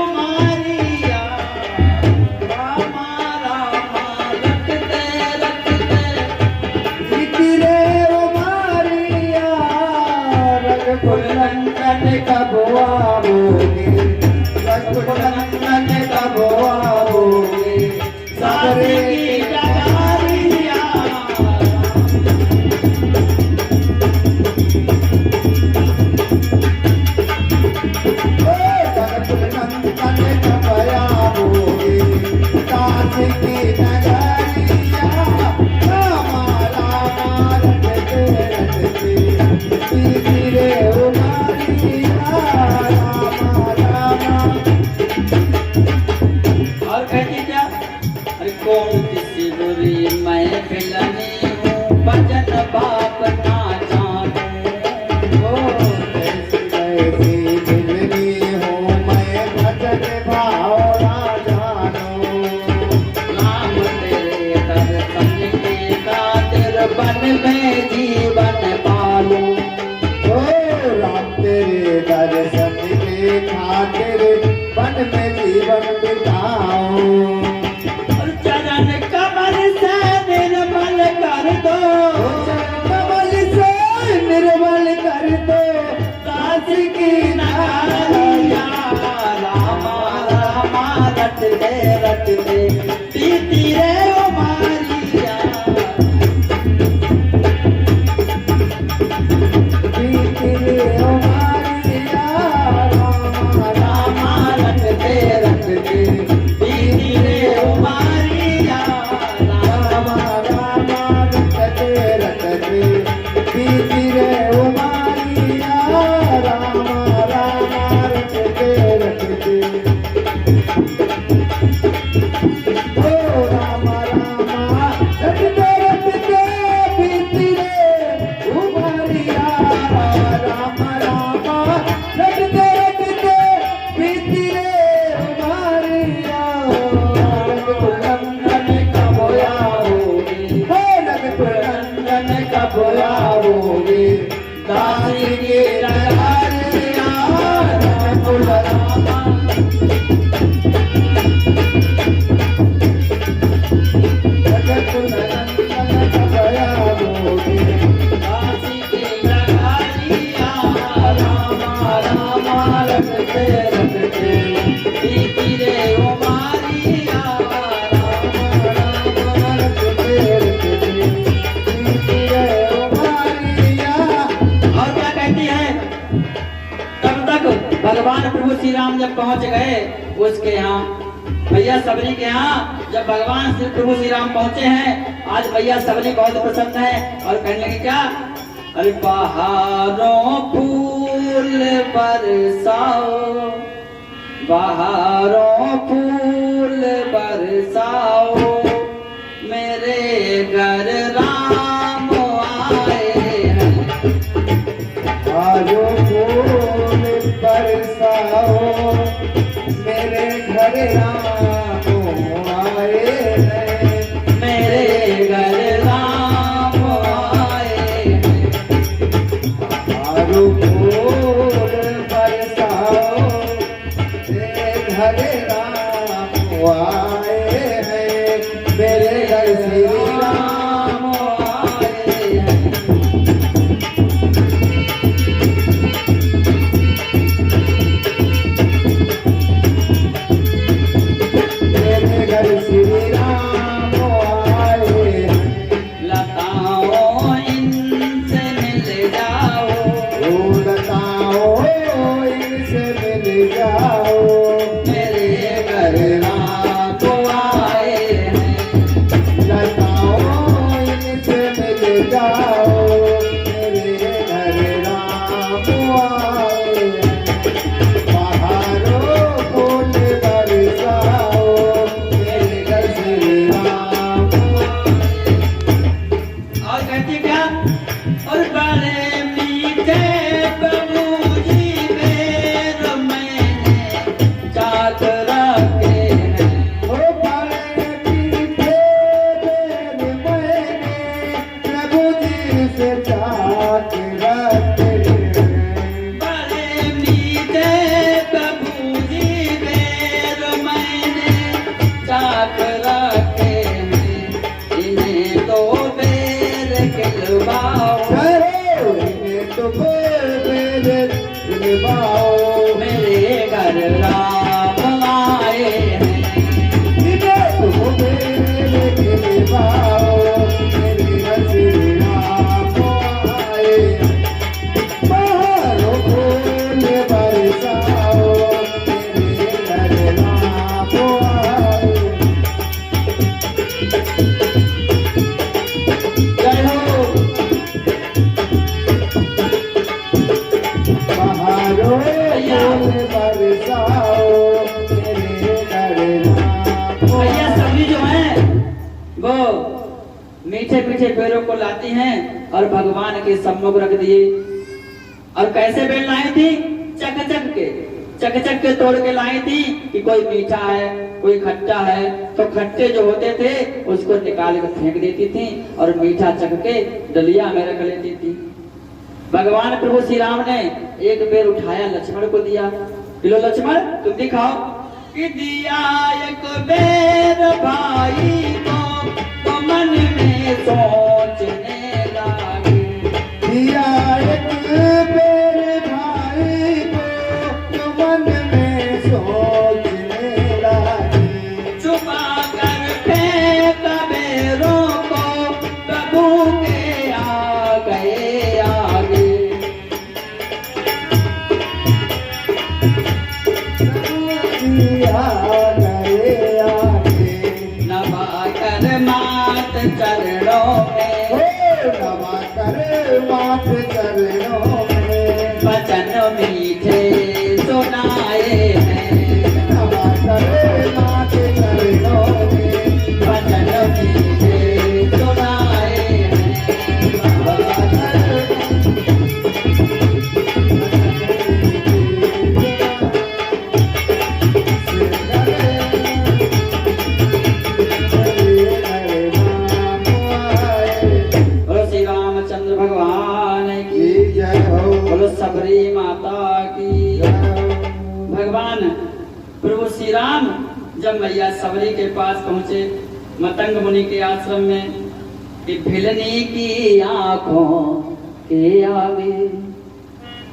[SPEAKER 1] उमारिया रामा रामा रटते रटते
[SPEAKER 3] बीती रे उमारिया रघुकुल नंदन कब आओगे रघुकुल नंदन कब आओगे
[SPEAKER 1] साथी की डगारिया
[SPEAKER 3] रघुकुल नंदन कब आओगे काशी की नगरिया रामा रामा रटते रटते बीती रे उमारिया रामा रामा
[SPEAKER 1] और कहती क्या अरे कौन किसी बुरी मैं फिलनी हूँ भजन बाप ना जानूं
[SPEAKER 3] ओ कैसी मिलनी हूँ मैं भजन भाव ना जानूं
[SPEAKER 1] नाम तेरे दर्शन के खातिर बन में जीवन पालूं
[SPEAKER 3] ओ राम तेरे दर्शन के खातिर वन में जीवन बिताऊं
[SPEAKER 1] और चरण कमल से निर्मल कर दो
[SPEAKER 3] कमल से निर्मल कर दो
[SPEAKER 1] काशी की नगरिया रामा रामा रटते रटते बीती रे उमारिया
[SPEAKER 3] बीती रे उमारिया रामा
[SPEAKER 1] रामा रटते रटते बीती रे उमारिया रामा
[SPEAKER 3] रामा रामा रटते रटते बीती रे उमारिया रामा रामा रटते रटते ओ रामा रामा रटते रटते बीती रे उमारिया रामा रामा रटते रटते बीती रे उमारिया रघुकुल नंदन कब आओगे हे रघुकुल नंदन कब आओगे दासी के नगरिया रघुकुल रामा रघुकुल नंदन कब आओगे
[SPEAKER 1] काशी की नगरिया रामा रामा रटते रटते बीती रे उमारिया रामा रामा
[SPEAKER 3] रटते रटते बीती रे उमारिया
[SPEAKER 1] और क्या कहती है तब तक भगवान प्रभु श्री राम जब पहुंच गए उसके यहाँ भैया सबरी के यहाँ जब भगवान श्री प्रभु श्री राम पहुंचे हैं आज भैया सबरी बहुत प्रसन्न है और कहने लगे क्या अरे बहारों फूल बरसाओ बहारों फूल बरसाओ मेरे घर राम आए हैं
[SPEAKER 3] आजो फूल बरसाओ मेरे घर राम आए हैं
[SPEAKER 1] मेरे घर राम आए हैं
[SPEAKER 3] आजो फूल बरसाओ मेरे घर राम आए हैं मेरे घर श्री राम
[SPEAKER 1] आए हैं
[SPEAKER 3] मेरे घर श्री राम आए हैं
[SPEAKER 1] लताओं इनसे मिल जाओ
[SPEAKER 3] ओ लताओ इनसे मिल जाओ
[SPEAKER 1] मेरे घर राम आए हैं मीठे मीठे बेरों को लाती हैं और भगवान के सम्मुख रख दिए। और कैसे बेल लाई थी? चक चक के तोड़ के लाई थी कि कोई मीठा है कोई खट्टा है, तो खट्टे जो होते थे उसको निकाल कर फेंक देती थी और मीठा चक के डलिया में रख लेती थी। भगवान प्रभु श्री राम ने एक बेर उठाया, लक्ष्मण को दिया, लो लक्ष्मण तुम दिखाओ। कि दिया एक बेर भाई को, तो मन में सोचने लगे।
[SPEAKER 3] दिया एक बेर भाई को, तो मन में सोचने लगे।
[SPEAKER 1] छुपा कर फेंक बेरों को, प्रभु के आ गए आगे। नवाकर मात चरणों में, वचन मीठे सुनाए हैं। वचन मीठे सुनाए रामचंद्र भगवान की
[SPEAKER 3] जय हो।
[SPEAKER 1] बोलो सबरी माता की। भगवान प्रभु श्री राम जब मैया सबरी के पास पहुंचे, मतंग मुनि के आश्रम में, कि भिलनी की आंखों के आगे,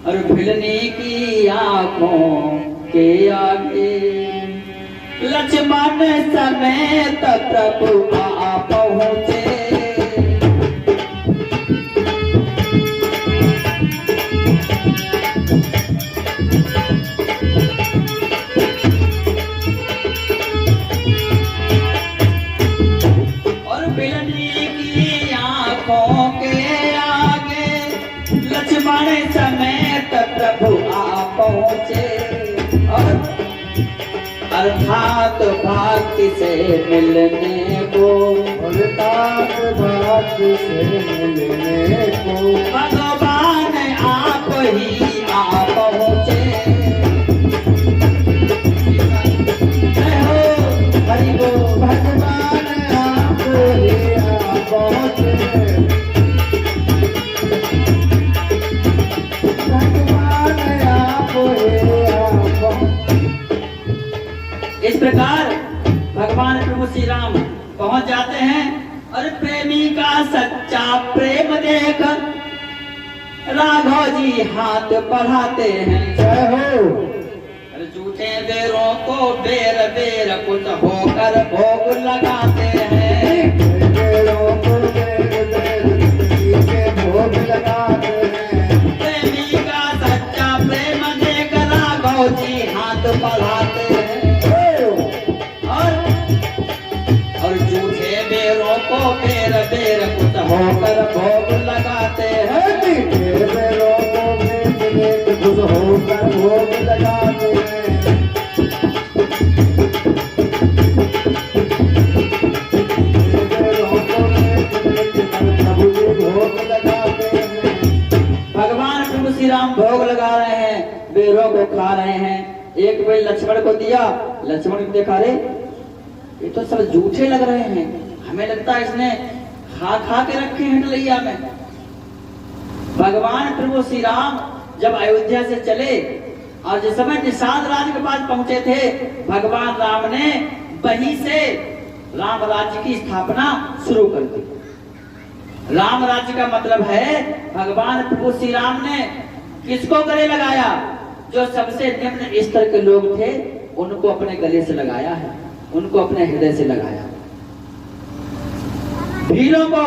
[SPEAKER 1] और भिलनी की आंखों के आगे लक्ष्मण समेत प्रभु आ पहुंचे। लक्ष्मण समेत प्रभु आ पहुंचे, और अर्थात भक्ति से मिलने को,
[SPEAKER 3] अर्थात भक्ति से मिलने को,
[SPEAKER 1] भगवान आप ही आ पहुंचे। जय हो हरि बोल।
[SPEAKER 3] भगवान आप ही आ पहुंचे।
[SPEAKER 1] इस प्रकार भगवान प्रभु श्री राम पहुंच जाते हैं, और प्रेमी का सच्चा प्रेम देख राघव जी हाथ बढ़ाते हैं।
[SPEAKER 3] जय हो।
[SPEAKER 1] और झूठे बेरों को बेर बेर कुछ होकर भोग लगाते हैं।
[SPEAKER 3] बेरों को बेर बेर भोग लगाते हैं।
[SPEAKER 1] प्रेमी का सच्चा प्रेम देख राघव जी हाथ बढ़ाते हैं, और झूठे बेरों को बेर बेर कुछ होकर भोग लगाते हैं।
[SPEAKER 3] बेरों को बेर बेर कुछ होकर भोग लगाते हैं। बेरों को बेर बेर प्रभु जी भोग लगाते हैं।
[SPEAKER 1] भगवान प्रभु श्री राम भोग लगा रहे हैं, बेरों को खा रहे हैं। एक बेर लक्ष्मण को दिया, लक्ष्मण को देखा, रे ये तो सब झूठे लग रहे हैं, हमें लगता है इसने खा खा के रखे हैं डलिया में। भगवान प्रभु श्री राम जब अयोध्या से चले और जिस समय निषाद राज के पास पहुंचे थे, भगवान राम ने वहीं से राम राज्य की स्थापना शुरू कर दी। राम राज्य का मतलब है भगवान प्रभु श्री राम ने किसको गले लगाया? जो सबसे निम्न स्तर के लोग थे उनको अपने गले से लगाया है, उनको अपने हृदय से लगाया। भीलों को,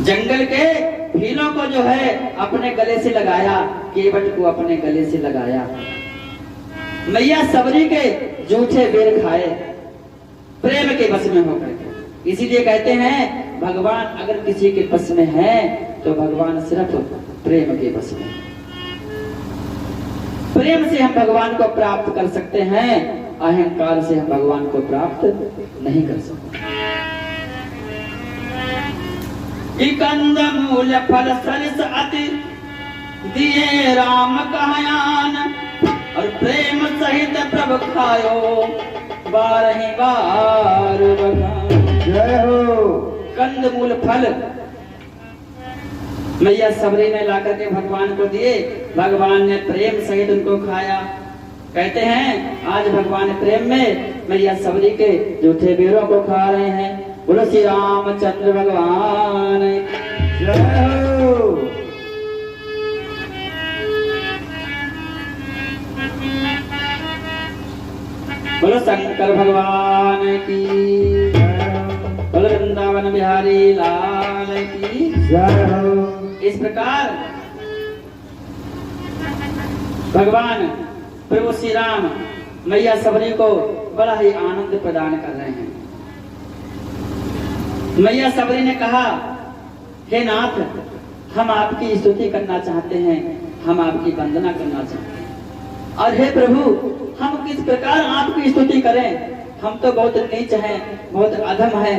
[SPEAKER 1] जंगल के भीलों को जो है अपने गले से लगाया, केवट को अपने गले से लगाया। मैया सबरी के जूठे बेर खाए प्रेम के बस में होकर के। इसीलिए कहते हैं भगवान अगर किसी के बस में है तो भगवान सिर्फ प्रेम के बस में। प्रेम से हम भगवान को प्राप्त कर सकते हैं, अहंकार से हम भगवान को प्राप्त नहीं कर सकते। कि कंद मूल फल सरिस अति दिए राम कहयान, और प्रेम सहित प्रभु खायो बारही बार बखान।
[SPEAKER 3] जय हो।
[SPEAKER 1] कंद मूल फल मैया सबरी ने लाकर के भगवान को दिए, भगवान ने प्रेम सहित उनको खाया। कहते हैं आज भगवान प्रेम में मैया सबरी के जूठे बेरों को खा रहे हैं। बोलो श्री रामचंद्र भगवान।
[SPEAKER 3] जय हो।
[SPEAKER 1] बोलो शंकर भगवान की, बोलो वृंदावन बिहारी लाल की
[SPEAKER 3] जय हो।
[SPEAKER 1] इस प्रकार भगवान प्रभु श्री राम मैया सबरी को बड़ा ही आनंद प्रदान कर रहे हैं। मैया सबरी ने कहा, हे नाथ, हम आपकी स्तुति करना चाहते हैं, हम आपकी वंदना करना चाहते हैं। और हे प्रभु, हम किस प्रकार आपकी स्तुति करें? हम तो बहुत नीच हैं, बहुत अधम हैं।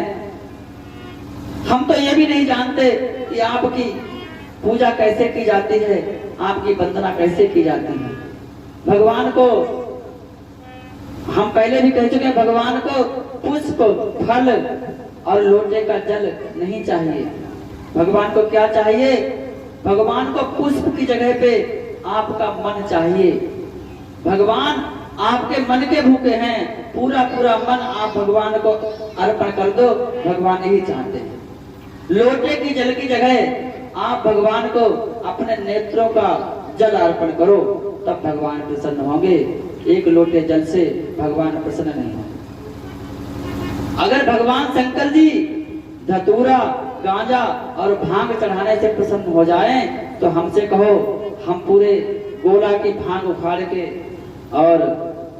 [SPEAKER 1] हम तो ये भी नहीं जानते कि आपकी पूजा कैसे की जाती है, आपकी वंदना कैसे की जाती है। भगवान को हम पहले भी कह चुके हैं, भगवान को पुष्प, फल और लोटे का जल नहीं चाहिए। भगवान को क्या चाहिए? भगवान को पुष्प की जगह पे आपका मन चाहिए। भगवान आपके मन के भूखे हैं, पूरा पूरा मन आप भगवान को अर्पण कर दो, भगवान यही चाहते हैं। लोटे की जल की जगह आप भगवान को अपने नेत्रों का जल अर्पण करो, तब भगवान प्रसन्न होंगे। एक लोटे जल से भगवान प्रसन्न नहीं होंगे। अगर भगवान शंकर जी धतूरा, गांजा और भांग चढ़ाने से प्रसन्न हो जाएं, तो हमसे कहो, हम पूरे गोला की भांग उखाड़ के और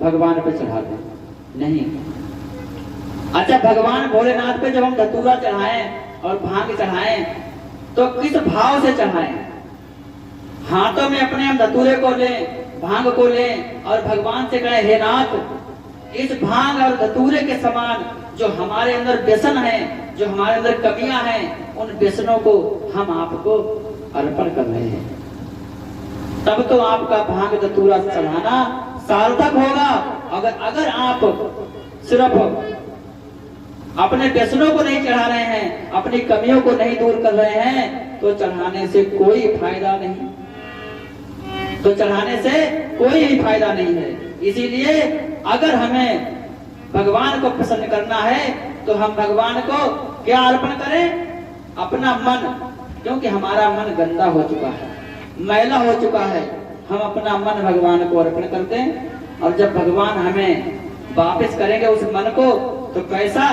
[SPEAKER 1] भगवान पे चढ़ा दें। नहीं। अच्छा, भगवान भोलेनाथ पे जब हम धतूरा चढ़ाएं और भांग चढ़ाएं, तो किस भाव से चढ़ाएं? हाथों में अपने हम धतूरे को लें, भांग को लें और भगवान से कहें, हे नाथ, इस भांग और धतूरे के समान जो हमारे अंदर व्यसन है, जो हमारे अंदर कमियां हैं, उन व्यसनों को हम आपको अर्पण कर रहे हैं। तब तो आपका भांग धतूरा चढ़ाना सार्थक होगा। अगर आप सिर्फ अपने व्यसनों को नहीं चढ़ा रहे हैं, अपनी कमियों को नहीं दूर कर रहे हैं, तो चढ़ाने से कोई फायदा नहीं, तो चढ़ाने से कोई ही फायदा नहीं है। इसीलिए अगर हमें भगवान को प्रसन्न करना है, तो हम भगवान को क्या अर्पण करें? अपना मन, क्योंकि हमारा मन गंदा हो चुका है, मैला हो चुका है। हम अपना मन भगवान को अर्पण करते हैं, और जब भगवान हमें वापस करेंगे उस मन को, तो कैसा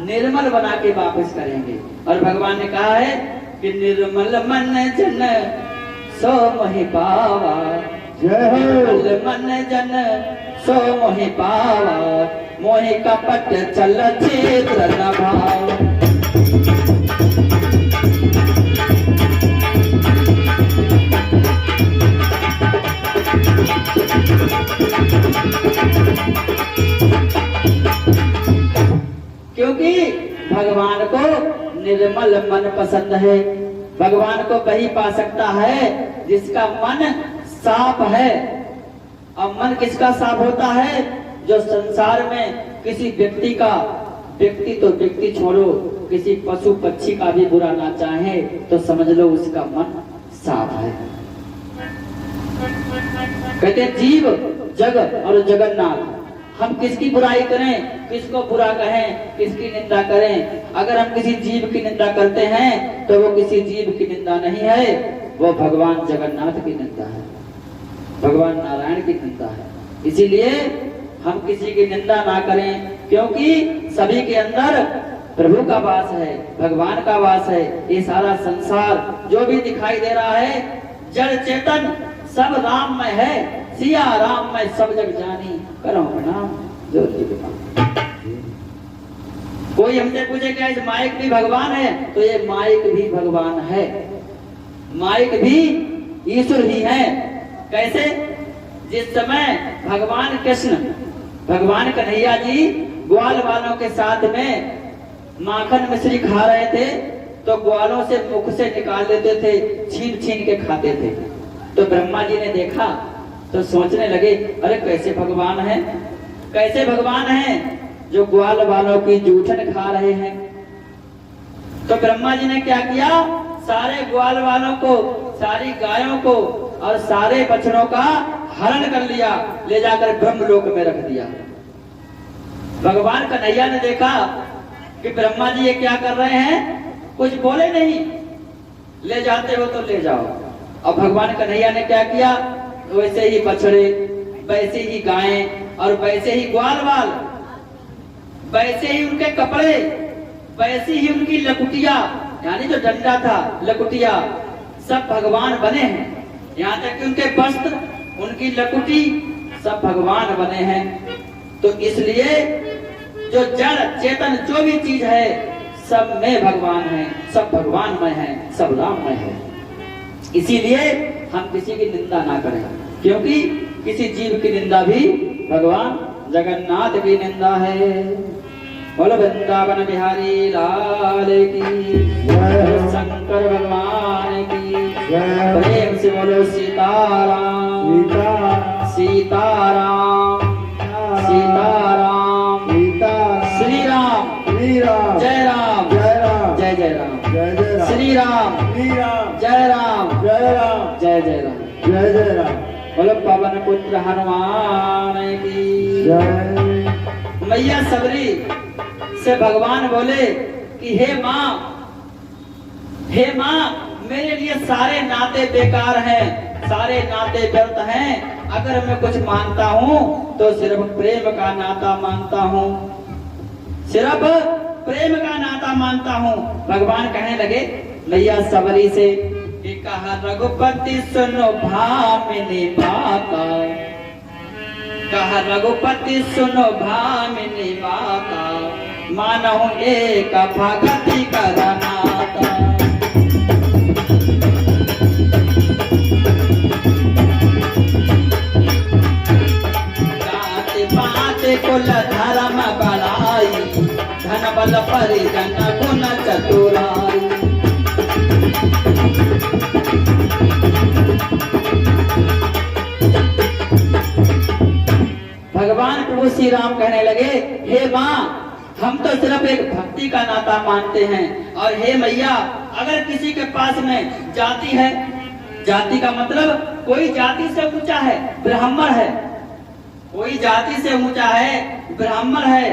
[SPEAKER 1] निर्मल बना के वापस करेंगे। और भगवान ने कहा है कि निर्मल मन जन सो मोहि पावा।
[SPEAKER 3] जय हो।
[SPEAKER 1] निर्मल मन जन सो मोहि पावा, मोहि कपट चल चित्र न भाव। क्योंकि भगवान को निर्मल मन पसंद है। भगवान को वही पा सकता है जिसका मन साफ है। और मन किसका साफ होता है? जो संसार में किसी व्यक्ति का, व्यक्ति तो व्यक्ति छोड़ो, किसी पशु पक्षी का भी बुरा ना चाहे, तो समझ लो उसका मन साफ है। कहते हैं जीव जग और जगन्नाथ। हम किसकी बुराई करें, किसको बुरा कहें, किसकी निंदा करें? अगर हम किसी जीव की निंदा करते हैं, तो वो किसी जीव की निंदा नहीं है, वो भगवान जगन्नाथ की निंदा है, भगवान नारायण की निंदा है। इसीलिए हम किसी की निंदा ना करें, क्योंकि सभी के अंदर प्रभु का वास है, भगवान का वास है। ये सारा संसार जो भी दिखाई दे रहा है, जड़ चेतन सब राम में है। सिया राम में सब जग जानी, करो प्रणाम जोर जी के। कोई हमसे पूछे क्या इस माइक भी भगवान है? तो ये माइक भी भगवान है, माइक भी ईश्वर ही है। कैसे? जिस समय भगवान कृष्ण, भगवान कन्हैया जी ग्वाल वालों के साथ में माखन मिश्री खा रहे थे, तो ग्वालों से मुख से निकाल देते थे, छीन छीन के खाते थे। तो ब्रह्मा जी ने देखा तो सोचने लगे, अरे कैसे भगवान हैं, कैसे भगवान हैं जो ग्वाल वालों की जूठन खा रहे हैं। तो ब्रह्मा जी ने क्या किया, सारे ग्वाल वालों को, सारी गायों को और सारे बछड़ों का हरण कर लिया, ले जाकर ब्रह्मलोक में रख दिया। भगवान कन्हैया ने देखा कि ब्रह्मा जी ये क्या कर रहे हैं, कुछ बोले नहीं, ले जाते हो तो ले जाओ। और भगवान कन्हैया ने क्या किया, वैसे ही बछड़े, वैसे ही गायें और वैसे ही ग्वाल वाल, वैसे ही उनके कपड़े, वैसी ही उनकी लकुटिया, यानी जो डंडा था, लकुटिया, सब भगवान बने हैं। यहाँ तक कि उनके वस्त्र, उनकी लकुटी सब भगवान बने हैं। तो इसलिए जो जड़ चेतन जो भी चीज है सब में भगवान है, सब भगवानमय है, सब राममय है। इसीलिए हम किसी की निंदा ना करें, क्योंकि किसी जीव की निंदा भी भगवान जगन्नाथ की निंदा है। बोलो वृंदावन बिहारी लाल की जय, शंकर भगवान की जय, प्रेम से बोलो सीताराम सीताराम सीताराम श्री राम जय राम जय जय राम श्री राम जय राम जय जय राम। बोलो पवन पुत्र हनुमान की जय। मैया सबरी से भगवान बोले कि हे माँ, मेरे लिए सारे नाते बेकार हैं, सारे नाते व्यर्थ हैं। अगर मैं कुछ मानता हूँ तो सिर्फ प्रेम का नाता मानता हूँ, सिर्फ प्रेम का नाता मानता हूँ। भगवान कहने लगे मैया सबरी से कि कहा रघुपति सुनो भामिनी बाता, कहा रघुपति सुनो भामिनी बाता, मानहु एक भगति करनाता। जाति पाति कुल धर्म बड़ाई, धन बल परिजन गुण चतुराई। भगवान प्रभु श्री राम कहने लगे, हे माँ, हम तो सिर्फ एक भक्ति का नाता मानते हैं, और हे मैया, अगर किसी के पास में जाति है, जाति का मतलब कोई जाति से ऊंचा है, ब्राह्मण है, कोई जाति से ऊंचा है, ब्राह्मण है,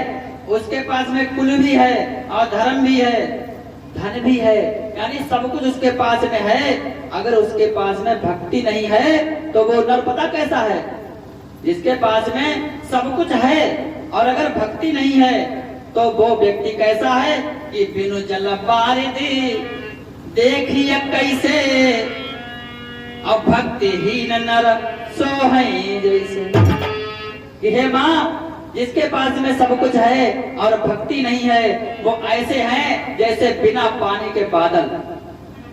[SPEAKER 1] उसके पास में कुल भी है और धर्म भी है, धन भी है, यानी सब कुछ उसके पास में है। अगर उसके पास में भक्ति नहीं है तो वो नर पता कैसा है, जिसके पास में सब कुछ है और अगर भक्ति नहीं है तो वो व्यक्ति कैसा है कि बिनु जल बारिदी देखिए कैसे, अब भक्तिहीन नर सोहै जैसे। हे माँ, जिसके पास में सब कुछ है और भक्ति नहीं है वो ऐसे हैं जैसे बिना पानी के बादल,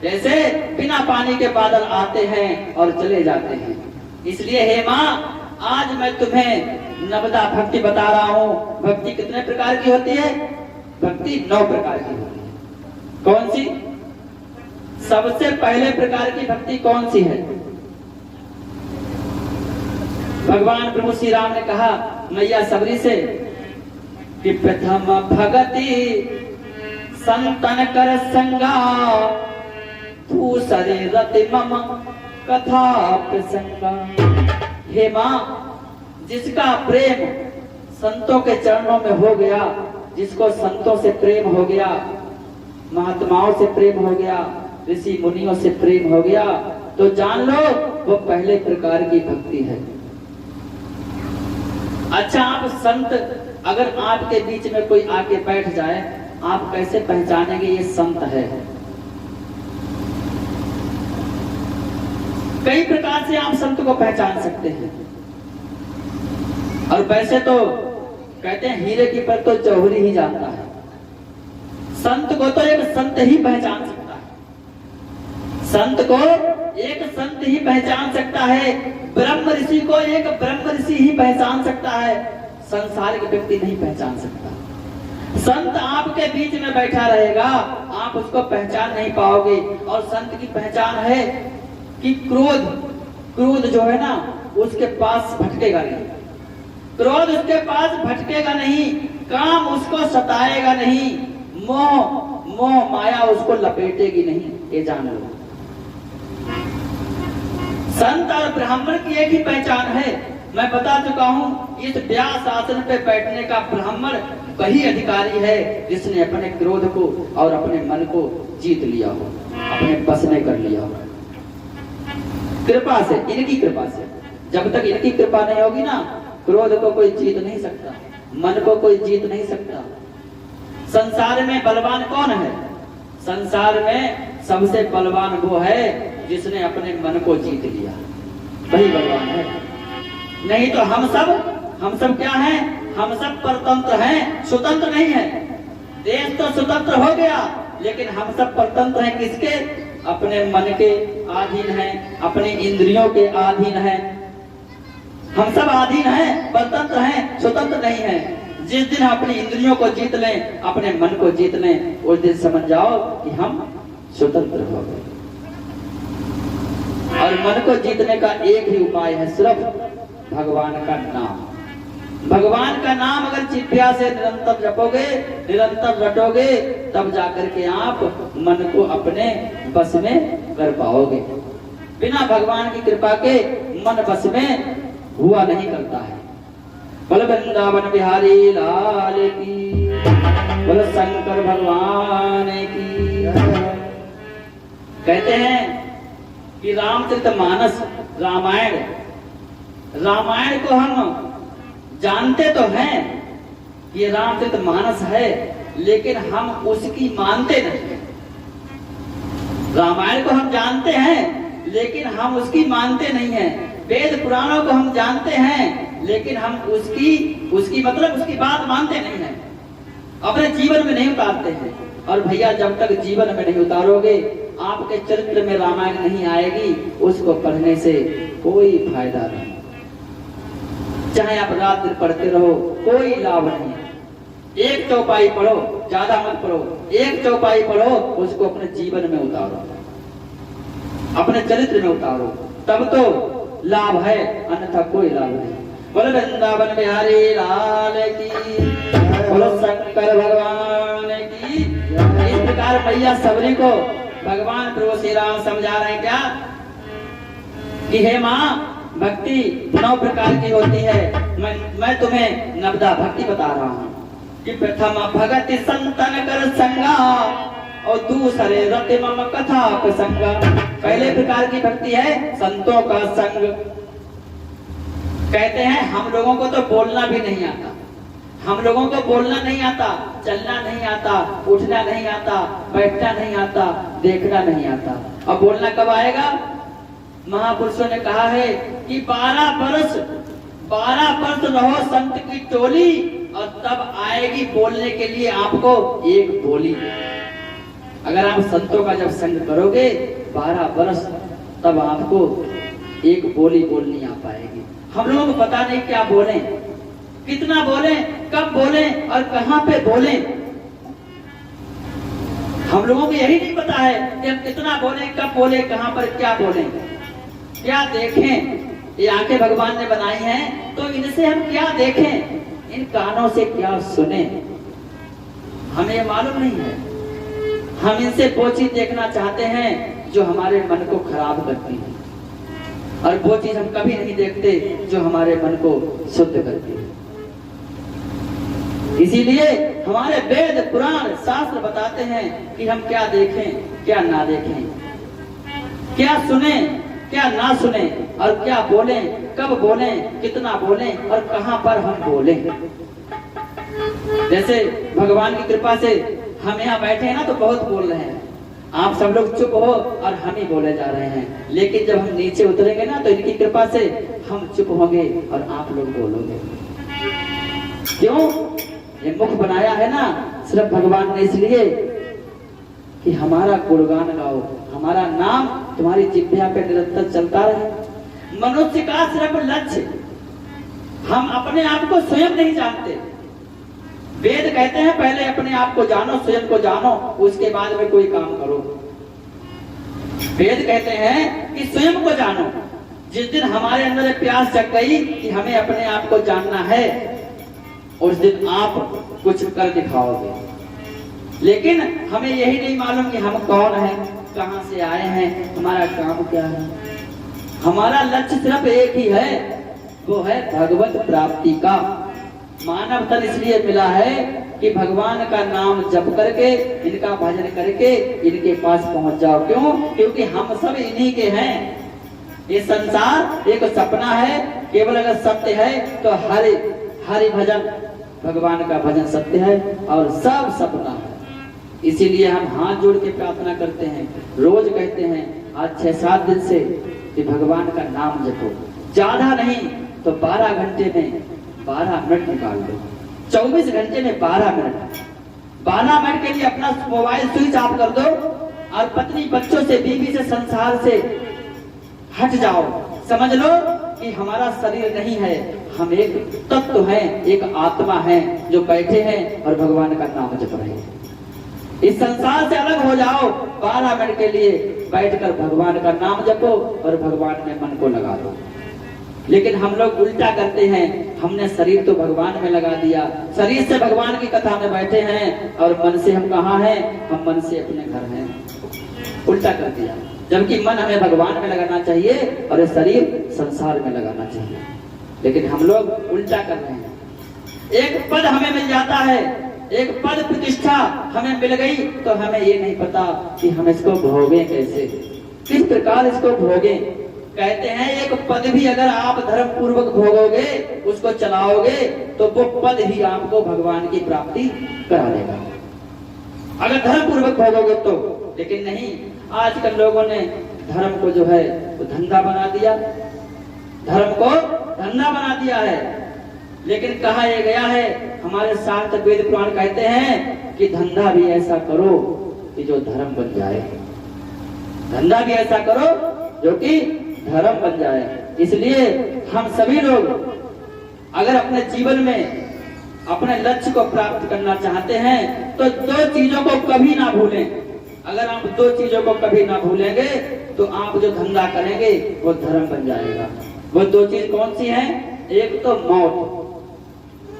[SPEAKER 1] जैसे बिना पानी के बादल आते हैं और चले जाते हैं। इसलिए हे माँ, आज मैं तुम्हें नवदा भक्ति बता रहा हूँ। भक्ति कितने प्रकार की होती है? भक्ति 9 प्रकार की होती है। कौन सी? सबसे पहले प्रकार की भक्ति कौन सी है? भगवान प्रभु श्री राम ने कहा मैया सबरी से कि प्रथम भगति संतन कर संगा, दूसरे रति मम कथा प्रसंगा। हे माँ, जिसका प्रेम संतों के चरणों में हो गया, जिसको संतों से प्रेम हो गया, महात्माओं से प्रेम हो गया, ऋषि मुनियों से प्रेम हो गया, तो जान लो वो पहले प्रकार की भक्ति है। अच्छा, आप संत, अगर आपके बीच में कोई आके बैठ जाए, आप कैसे पहचानेंगे ये संत है? कई प्रकार से आप संत को पहचान सकते हैं। और वैसे तो कहते हैं हीरे की पर तो जौहरी ही जानता है। संत को तो एक संत ही पहचान सकता है, संत को एक संत ही पहचान सकता है, ब्रह्म ऋषि को एक ब्रह्म ऋषि ही पहचान सकता है, संसार के व्यक्ति नहीं पहचान सकता। संत आपके बीच में बैठा रहेगा, आप उसको पहचान नहीं पाओगे। और संत की पहचान है कि क्रोध जो है ना, उसके पास भटकेगा नहीं, क्रोध उसके पास भटकेगा नहीं, काम उसको सताएगा नहीं, मोह माया उसको लपेटेगी नहीं, ये जान लो। संत और ब्राह्मण की एक ही पहचान है, मैं बता चुका हूं। इस व्यास आसन पे बैठने का ब्राह्मण वही अधिकारी है जिसने अपने क्रोध को और अपने मन को जीत लिया हो, अपने बस में कर लिया हो, कृपा से, इनकी कृपा से। जब तक इनकी कृपा नहीं होगी ना, क्रोध को कोई जीत नहीं सकता, मन को कोई जीत नहीं सकता। संसार में बलवान कौन है? संसार में सबसे बलवान वो है जिसने अपने मन को जीत लिया, वही बलवान है। नहीं तो हम सब क्या हैं? हम सब परतंत्र हैं, स्वतंत्र नहीं है। देश तो स्वतंत्र हो गया, लेकिन हम सब परतंत्र हैं। किसके? अपने मन के अधीन हैं, अपने इंद्रियों के अधीन हैं। हम सब अधीन हैं, परतंत्र हैं, स्वतंत्र नहीं है। जिस दिन अपनी इंद्रियों को जीत लें, अपने मन को जीत लें, उस दिन समझ जाओ कि हम स्वतंत्र हो गए। और मन को जीतने का एक ही उपाय है, सिर्फ भगवान का नाम। भगवान का नाम अगर जिह्वा से निरंतर जपोगे, निरंतर रटोगे, तब जाकर के आप मन को अपने बस में कर पाओगे। बिना भगवान की कृपा के मन बस में हुआ नहीं करता है। बोलो वृंदावन बिहारी लाल की, बोलो शंकर भगवान की। कहते हैं कि रामचरितमानस, रामायण को हम जानते तो हैं कि रामचरितमानस है, लेकिन हम उसकी मानते नहीं। रामायण को हम जानते हैं, लेकिन हम उसकी मानते नहीं हैं। वेद पुराणों को हम जानते हैं, लेकिन हम उसकी बात मानते नहीं हैं, अपने जीवन में नहीं उतारते हैं। और भैया, जब तक जीवन में नहीं उतारोगे, आपके चरित्र में रामायण नहीं आएगी, उसको पढ़ने से कोई फायदा नहीं। चाहे आप रात दिन पढ़ते रहो, कोई लाभ नहीं। एक चौपाई पढ़ो, ज्यादा मत पढ़ो, एक चौपाई पढ़ो, उसको अपने जीवन में उतारो, अपने चरित्र में उतारो, तब तो लाभ है, अन्यथा कोई लाभ नहीं। बोलो वृंदावन बिहारी लाल की, बोलो शंकर भगवान की। इस प्रकार भैया सबरी को भगवान प्रभु श्री राम समझा रहे हैं क्या कि हे माँ, भक्ति 9 प्रकार की होती है। मैं तुम्हें नवदा भक्ति बता रहा हूँ कि प्रथम भगति संतन कर संगा और दूसरे रति मम कथा प्रसंगा। पहले प्रकार की भक्ति है संतों का संग। कहते हैं हम लोगों को तो बोलना भी नहीं आता, हम लोगों को बोलना नहीं आता, चलना नहीं आता, उठना नहीं आता, बैठना नहीं आता, देखना नहीं आता। अब बोलना कब आएगा? महापुरुषों ने कहा है कि 12 वर्ष रहो संत की टोली, और तब आएगी बोलने के लिए आपको एक बोली। अगर आप संतों का जब संग करोगे 12 वर्ष, तब आपको एक बोली बोलनी आ पाएगी। हम लोगों को पता नहीं क्या बोलें, कितना बोलें, कब बोलें और कहां पे बोलें। हम लोगों को यही नहीं पता है कि हम कितना बोलें, कब बोलें, कहां पर क्या बोलें, क्या देखें। ये आंखें भगवान ने बनाई हैं, तो इनसे हम क्या देखें, इन कानों से क्या सुने, हमें मालूम नहीं है। हम इनसे वो चीज देखना चाहते हैं जो हमारे मन को खराब करती है, और वो चीज हम कभी नहीं देखते जो हमारे मन को शुद्ध करती है। इसीलिए हमारे वेद पुराण शास्त्र बताते हैं कि हम क्या देखें, क्या ना देखें, क्या सुने, क्या ना सुने, और क्या बोलें, कब बोलें, कितना बोलें और कहां पर हम बोलें। जैसे भगवान की कृपा से हम यहाँ बैठे हैं ना, तो बहुत बोल रहे हैं, आप सब लोग चुप हो और हम ही बोले जा रहे हैं। लेकिन जब हम नीचे उतरेंगे ना, तो इनकी कृपा से हम चुप होंगे और आप लोग बोलोगे। क्यों? ये मुख बनाया है ना सिर्फ भगवान ने इसलिए कि हमारा गुणगान गाओ, हमारा नाम तुम्हारी जिह्वा पे निरंतर चलता रहे। मनुष्य का सिर्फ लक्ष्य, हम अपने आप को स्वयं नहीं जानते, वेद कहते हैं पहले अपने आप को जानो, स्वयं को जानो, उसके बाद में कोई काम करो। वेद कहते हैं कि स्वयं को जानो। जिस दिन हमारे अंदर प्यास जग गई कि हमें अपने आप को जानना है, उस दिन आप कुछ कर दिखाओगे। लेकिन हमें यही नहीं मालूम कि हम कौन हैं, कहां से आए हैं, हमारा काम क्या है। हमारा लक्ष्य सिर्फ एक ही है, वो है भगवत प्राप्ति का। मानव तन इसलिए मिला है कि भगवान का नाम जप करके, इनका भजन करके इनके पास पहुंच जाओ। क्यों? क्योंकि हम सब इन्हीं के हैं। ये संसार एक सपना है, केवल अगर सत्य है तो हरि भजन, भगवान का भजन सत्य है और सब सपना है। इसीलिए हम हाथ जोड़ के प्रार्थना करते हैं, रोज कहते हैं आज 6-7 दिन से कि भगवान का नाम जपो। ज्यादा नहीं तो 12 घंटे में 12 मिनट निकाल दो, 24 घंटे में 12 मिनट। 12 मिनट के लिए अपना मोबाइल स्विच ऑफ कर दो और पत्नी बच्चों से, बीवी से, संसार से हट जाओ। समझ लो कि हमारा शरीर नहीं है, हम एक तत्व हैं, एक आत्मा है जो बैठे हैं और भगवान का नाम जप रहे हैं। इस संसार से अलग हो जाओ, 12 मिनट के लिए बैठकर भगवान का नाम जपो और भगवान में मन को लगा दो। लेकिन हम लोग उल्टा करते हैं, हमने शरीर तो भगवान में लगा दिया, शरीर से भगवान की कथा में बैठे हैं और मन से हम कहाँ हैं? हम मन से अपने घर हैं। उल्टा कर दिया, जबकि मन हमें भगवान में लगाना चाहिए और शरीर संसार में लगाना चाहिए। लेकिन हम लोग उल्टा कर रहे हैं। एक पद हमें मिल जाता है, एक पद प्रतिष्ठा हमें मिल गई तो हमें ये नहीं पता कि हम इसको भोगें कैसे, किस प्रकार इसको भोगें। कहते हैं एक पद भी अगर आप धर्म पूर्वक भोगोगे, उसको चलाओगे, तो वो पद ही आपको भगवान की प्राप्ति करा देगा, अगर धर्म पूर्वक भोगोगे तो। लेकिन नहीं, आजकल लोगों ने धर्म को जो है वो धंधा बना दिया, धर्म को धंधा बना दिया है। लेकिन कहा यह गया है, हमारे शास्त्र वेद पुराण कहते हैं कि धंधा भी ऐसा करो कि जो धर्म बन जाए, धंधा भी ऐसा करो जो कि धर्म बन जाए। इसलिए हम सभी लोग अगर अपने जीवन में अपने लक्ष्य को प्राप्त करना चाहते हैं तो 2 चीजों को कभी ना भूलें। अगर आप 2 चीजों को कभी ना भूलेंगे तो आप जो धंधा करेंगे वो धर्म बन जाएगा। वो 2 चीज कौन सी हैं? एक तो मौत।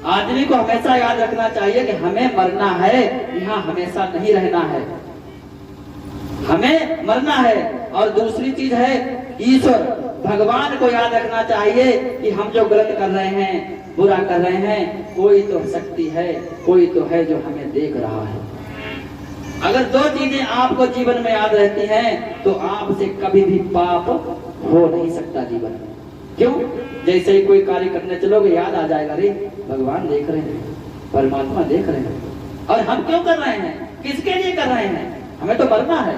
[SPEAKER 1] आदमी को हमेशा याद रखना चाहिए कि हमें मरना है, यहाँ हमेशा नहीं रहना है, हमें मरना है। और दूसरी चीज है ईश्वर, भगवान को याद रखना चाहिए कि हम जो गलत कर रहे हैं, बुरा कर रहे हैं, कोई तो शक्ति है, कोई तो है जो हमें देख रहा है। अगर 2 चीजें आपको जीवन में याद रहती हैं तो आपसे कभी भी पाप हो नहीं सकता जीवन में। क्यों? जैसे ही कोई कार्य करने चलोगे याद आ जाएगा, अरे भगवान देख रहे हैं, परमात्मा देख रहे हैं। और हम क्यों कर रहे हैं? किसके लिए कर रहे हैं? हमें तो मरना है,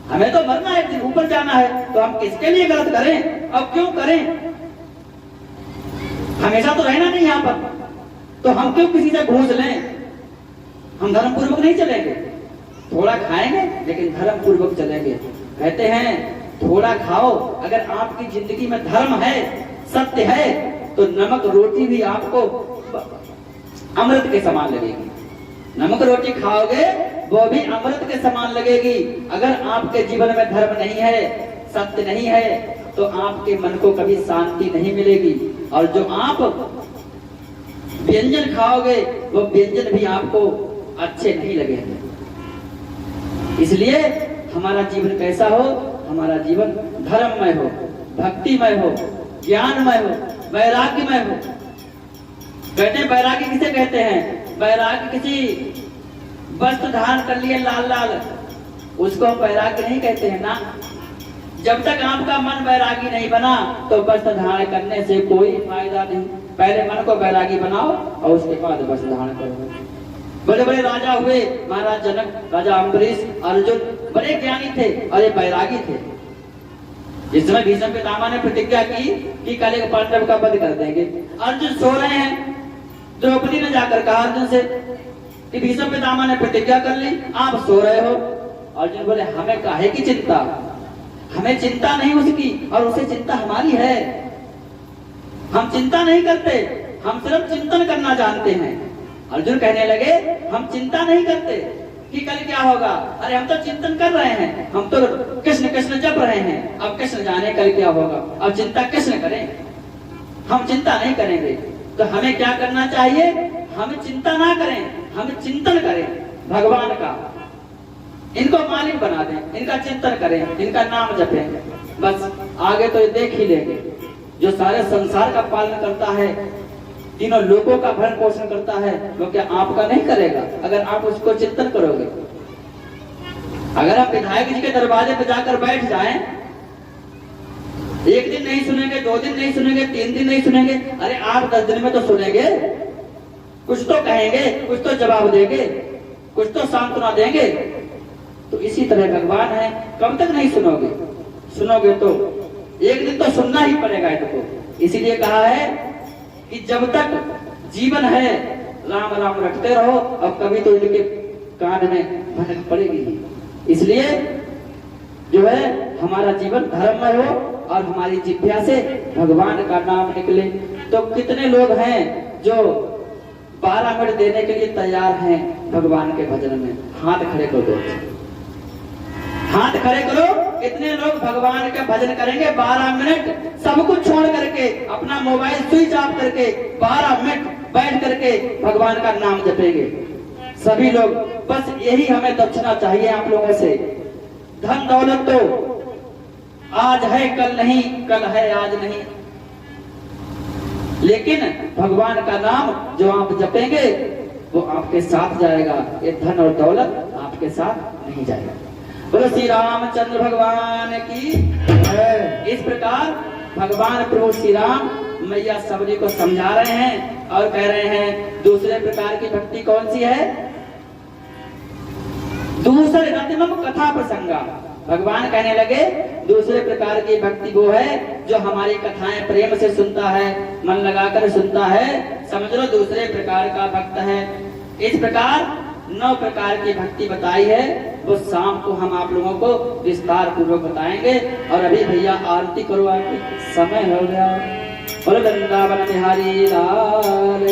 [SPEAKER 1] हमें तो मरना है, फिर ऊपर जाना है, तो हम किसके लिए गलत करें? अब क्यों करें? हमेशा तो रहना नहीं यहाँ पर, तो हम क्यों किसी से घूस लें? हम धर्म पूर्वक नहीं चलेंगे, थोड़ा खाएंगे लेकिन धर्म पूर्वक चलेंगे। कहते हैं थोड़ा खाओ, अगर आपकी जिंदगी में धर्म है, सत्य है, तो नमक रोटी भी आपको अमृत के समान लगेगी। नमक रोटी खाओगे वो भी अमृत के समान लगेगी। अगर आपके जीवन में धर्म नहीं है, सत्य नहीं है, तो आपके मन को कभी शांति नहीं मिलेगी। और जो आप व्यंजन खाओगे वो व्यंजन भी आपको अच्छे नहीं लगेंगे। इसलिए हमारा जीवन कैसा हो? हमारा जीवन धर्ममय हो, भक्तिमय हो, ज्ञानमय हो, वैराग्यमय हो। कहते हैं वैराग्य किसे कहते हैं? वैराग्य किसी वस्त्र धारण कर लिए लाल लाल, उसको हम वैराग्य नहीं कहते हैं ना। जब तक आपका मन वैरागी नहीं बना तो वस्त्र धारण करने से कोई फायदा नहीं। पहले मन को वैरागी बनाओ और उसके बाद वस्त्र धारण करो। बड़े बड़े राजा हुए, महाराज जनक, राजा अम्बरीश, अर्जुन, बड़े ज्ञानी थे और ये वैरागी थे। जिस समय भीष्म पितामह ने प्रतिज्ञा की कि कल एक पांडव का वध कर देंगे, अर्जुन सो रहे हैं। द्रौपदी ने जाकर कहा अर्जुन से कि भीष्म पितामह ने प्रतिज्ञा कर ली, आप सो रहे हो। अर्जुन बोले हमें काहे की चिंता, हमें चिंता नहीं उसकी और उसे चिंता हमारी है। हम चिंता नहीं करते, हम सिर्फ चिंतन करना जानते हैं। अर्जुन कहने लगे हम चिंता नहीं करते कि कल क्या होगा, अरे हम तो चिंतन कर रहे हैं, हम तो कृष्ण कृष्ण जप रहे हैं, अब कृष्ण जाने कल क्या होगा, अब चिंता कृष्ण करें, हम चिंता नहीं करेंगे। तो हमें क्या करना चाहिए, हम चिंता ना करें, हम चिंतन करें भगवान का, इनको मालिक बना दें, इनका चिंतन करें, इनका नाम जपें, बस आगे तो ये देख ही लेंगे। जो सारे संसार का पालन करता है, तीनों लोगों का भरण पोषण करता है, वो क्या आपका नहीं करेगा अगर आप उसको चिंतन करोगे। अगर आप विधायक जी के दरवाजे पे जाकर बैठ जाएं, एक दिन नहीं सुनेंगे, 2 दिन नहीं सुनेंगे, 3 दिन नहीं सुनेंगे, अरे 8-10 दिन में तो सुनेंगे, कुछ तो कहेंगे, कुछ तो जवाब देंगे, कुछ तो सांत्वना देंगे। तो इसी तरह भगवान है, कब तक नहीं सुनोगे, सुनोगे तो एक दिन तो सुनना ही पड़ेगा इनको। इसीलिए कहा है कि जब तक जीवन है राम राम रखते रहो, और कभी तो इनके कान में भनक पड़ेगी। इसलिए जो है हमारा जीवन धर्ममय हो और हमारी जिह्वा से भगवान का नाम निकले। तो कितने लोग हैं जो 12 मिनट देने के लिए तैयार हैं भगवान के भजन में, हाथ खड़े कर दो, हाथ खड़े करो। कितने लोग भगवान के भजन करेंगे 12 मिनट, सब कुछ छोड़ करके, अपना मोबाइल स्विच ऑफ करके 12 मिनट बैठ करके भगवान का नाम जपेंगे सभी लोग। बस यही हमें दक्षिणा चाहिए आप लोगों से। धन दौलत तो आज है कल नहीं, कल है आज नहीं, लेकिन भगवान का नाम जो आप जपेंगे वो आपके साथ जाएगा, ये धन और दौलत आपके साथ नहीं जाएगा। बोलो श्री रामचंद्र भगवान की जय। इस प्रकार भगवान प्रभु श्री राम मैया सबरी को समझा रहे हैं और कह रहे हैं दूसरे प्रकार की भक्ति कौन सी है, दूसरे रत्नम कथा प्रसंगा। भगवान कहने लगे दूसरे प्रकार की भक्ति वो है जो हमारी कथाएं प्रेम से सुनता है, मन लगाकर सुनता है, समझ लो दूसरे प्रकार का भक्त है। इस प्रकार 9 प्रकार की भक्ति बताई है, वो शाम को हम आप लोगों को विस्तार पूर्वक बताएंगे। और अभी भैया आरती करो, आरती समय हो गया। बोलो वृंदावन बिहारी लाल।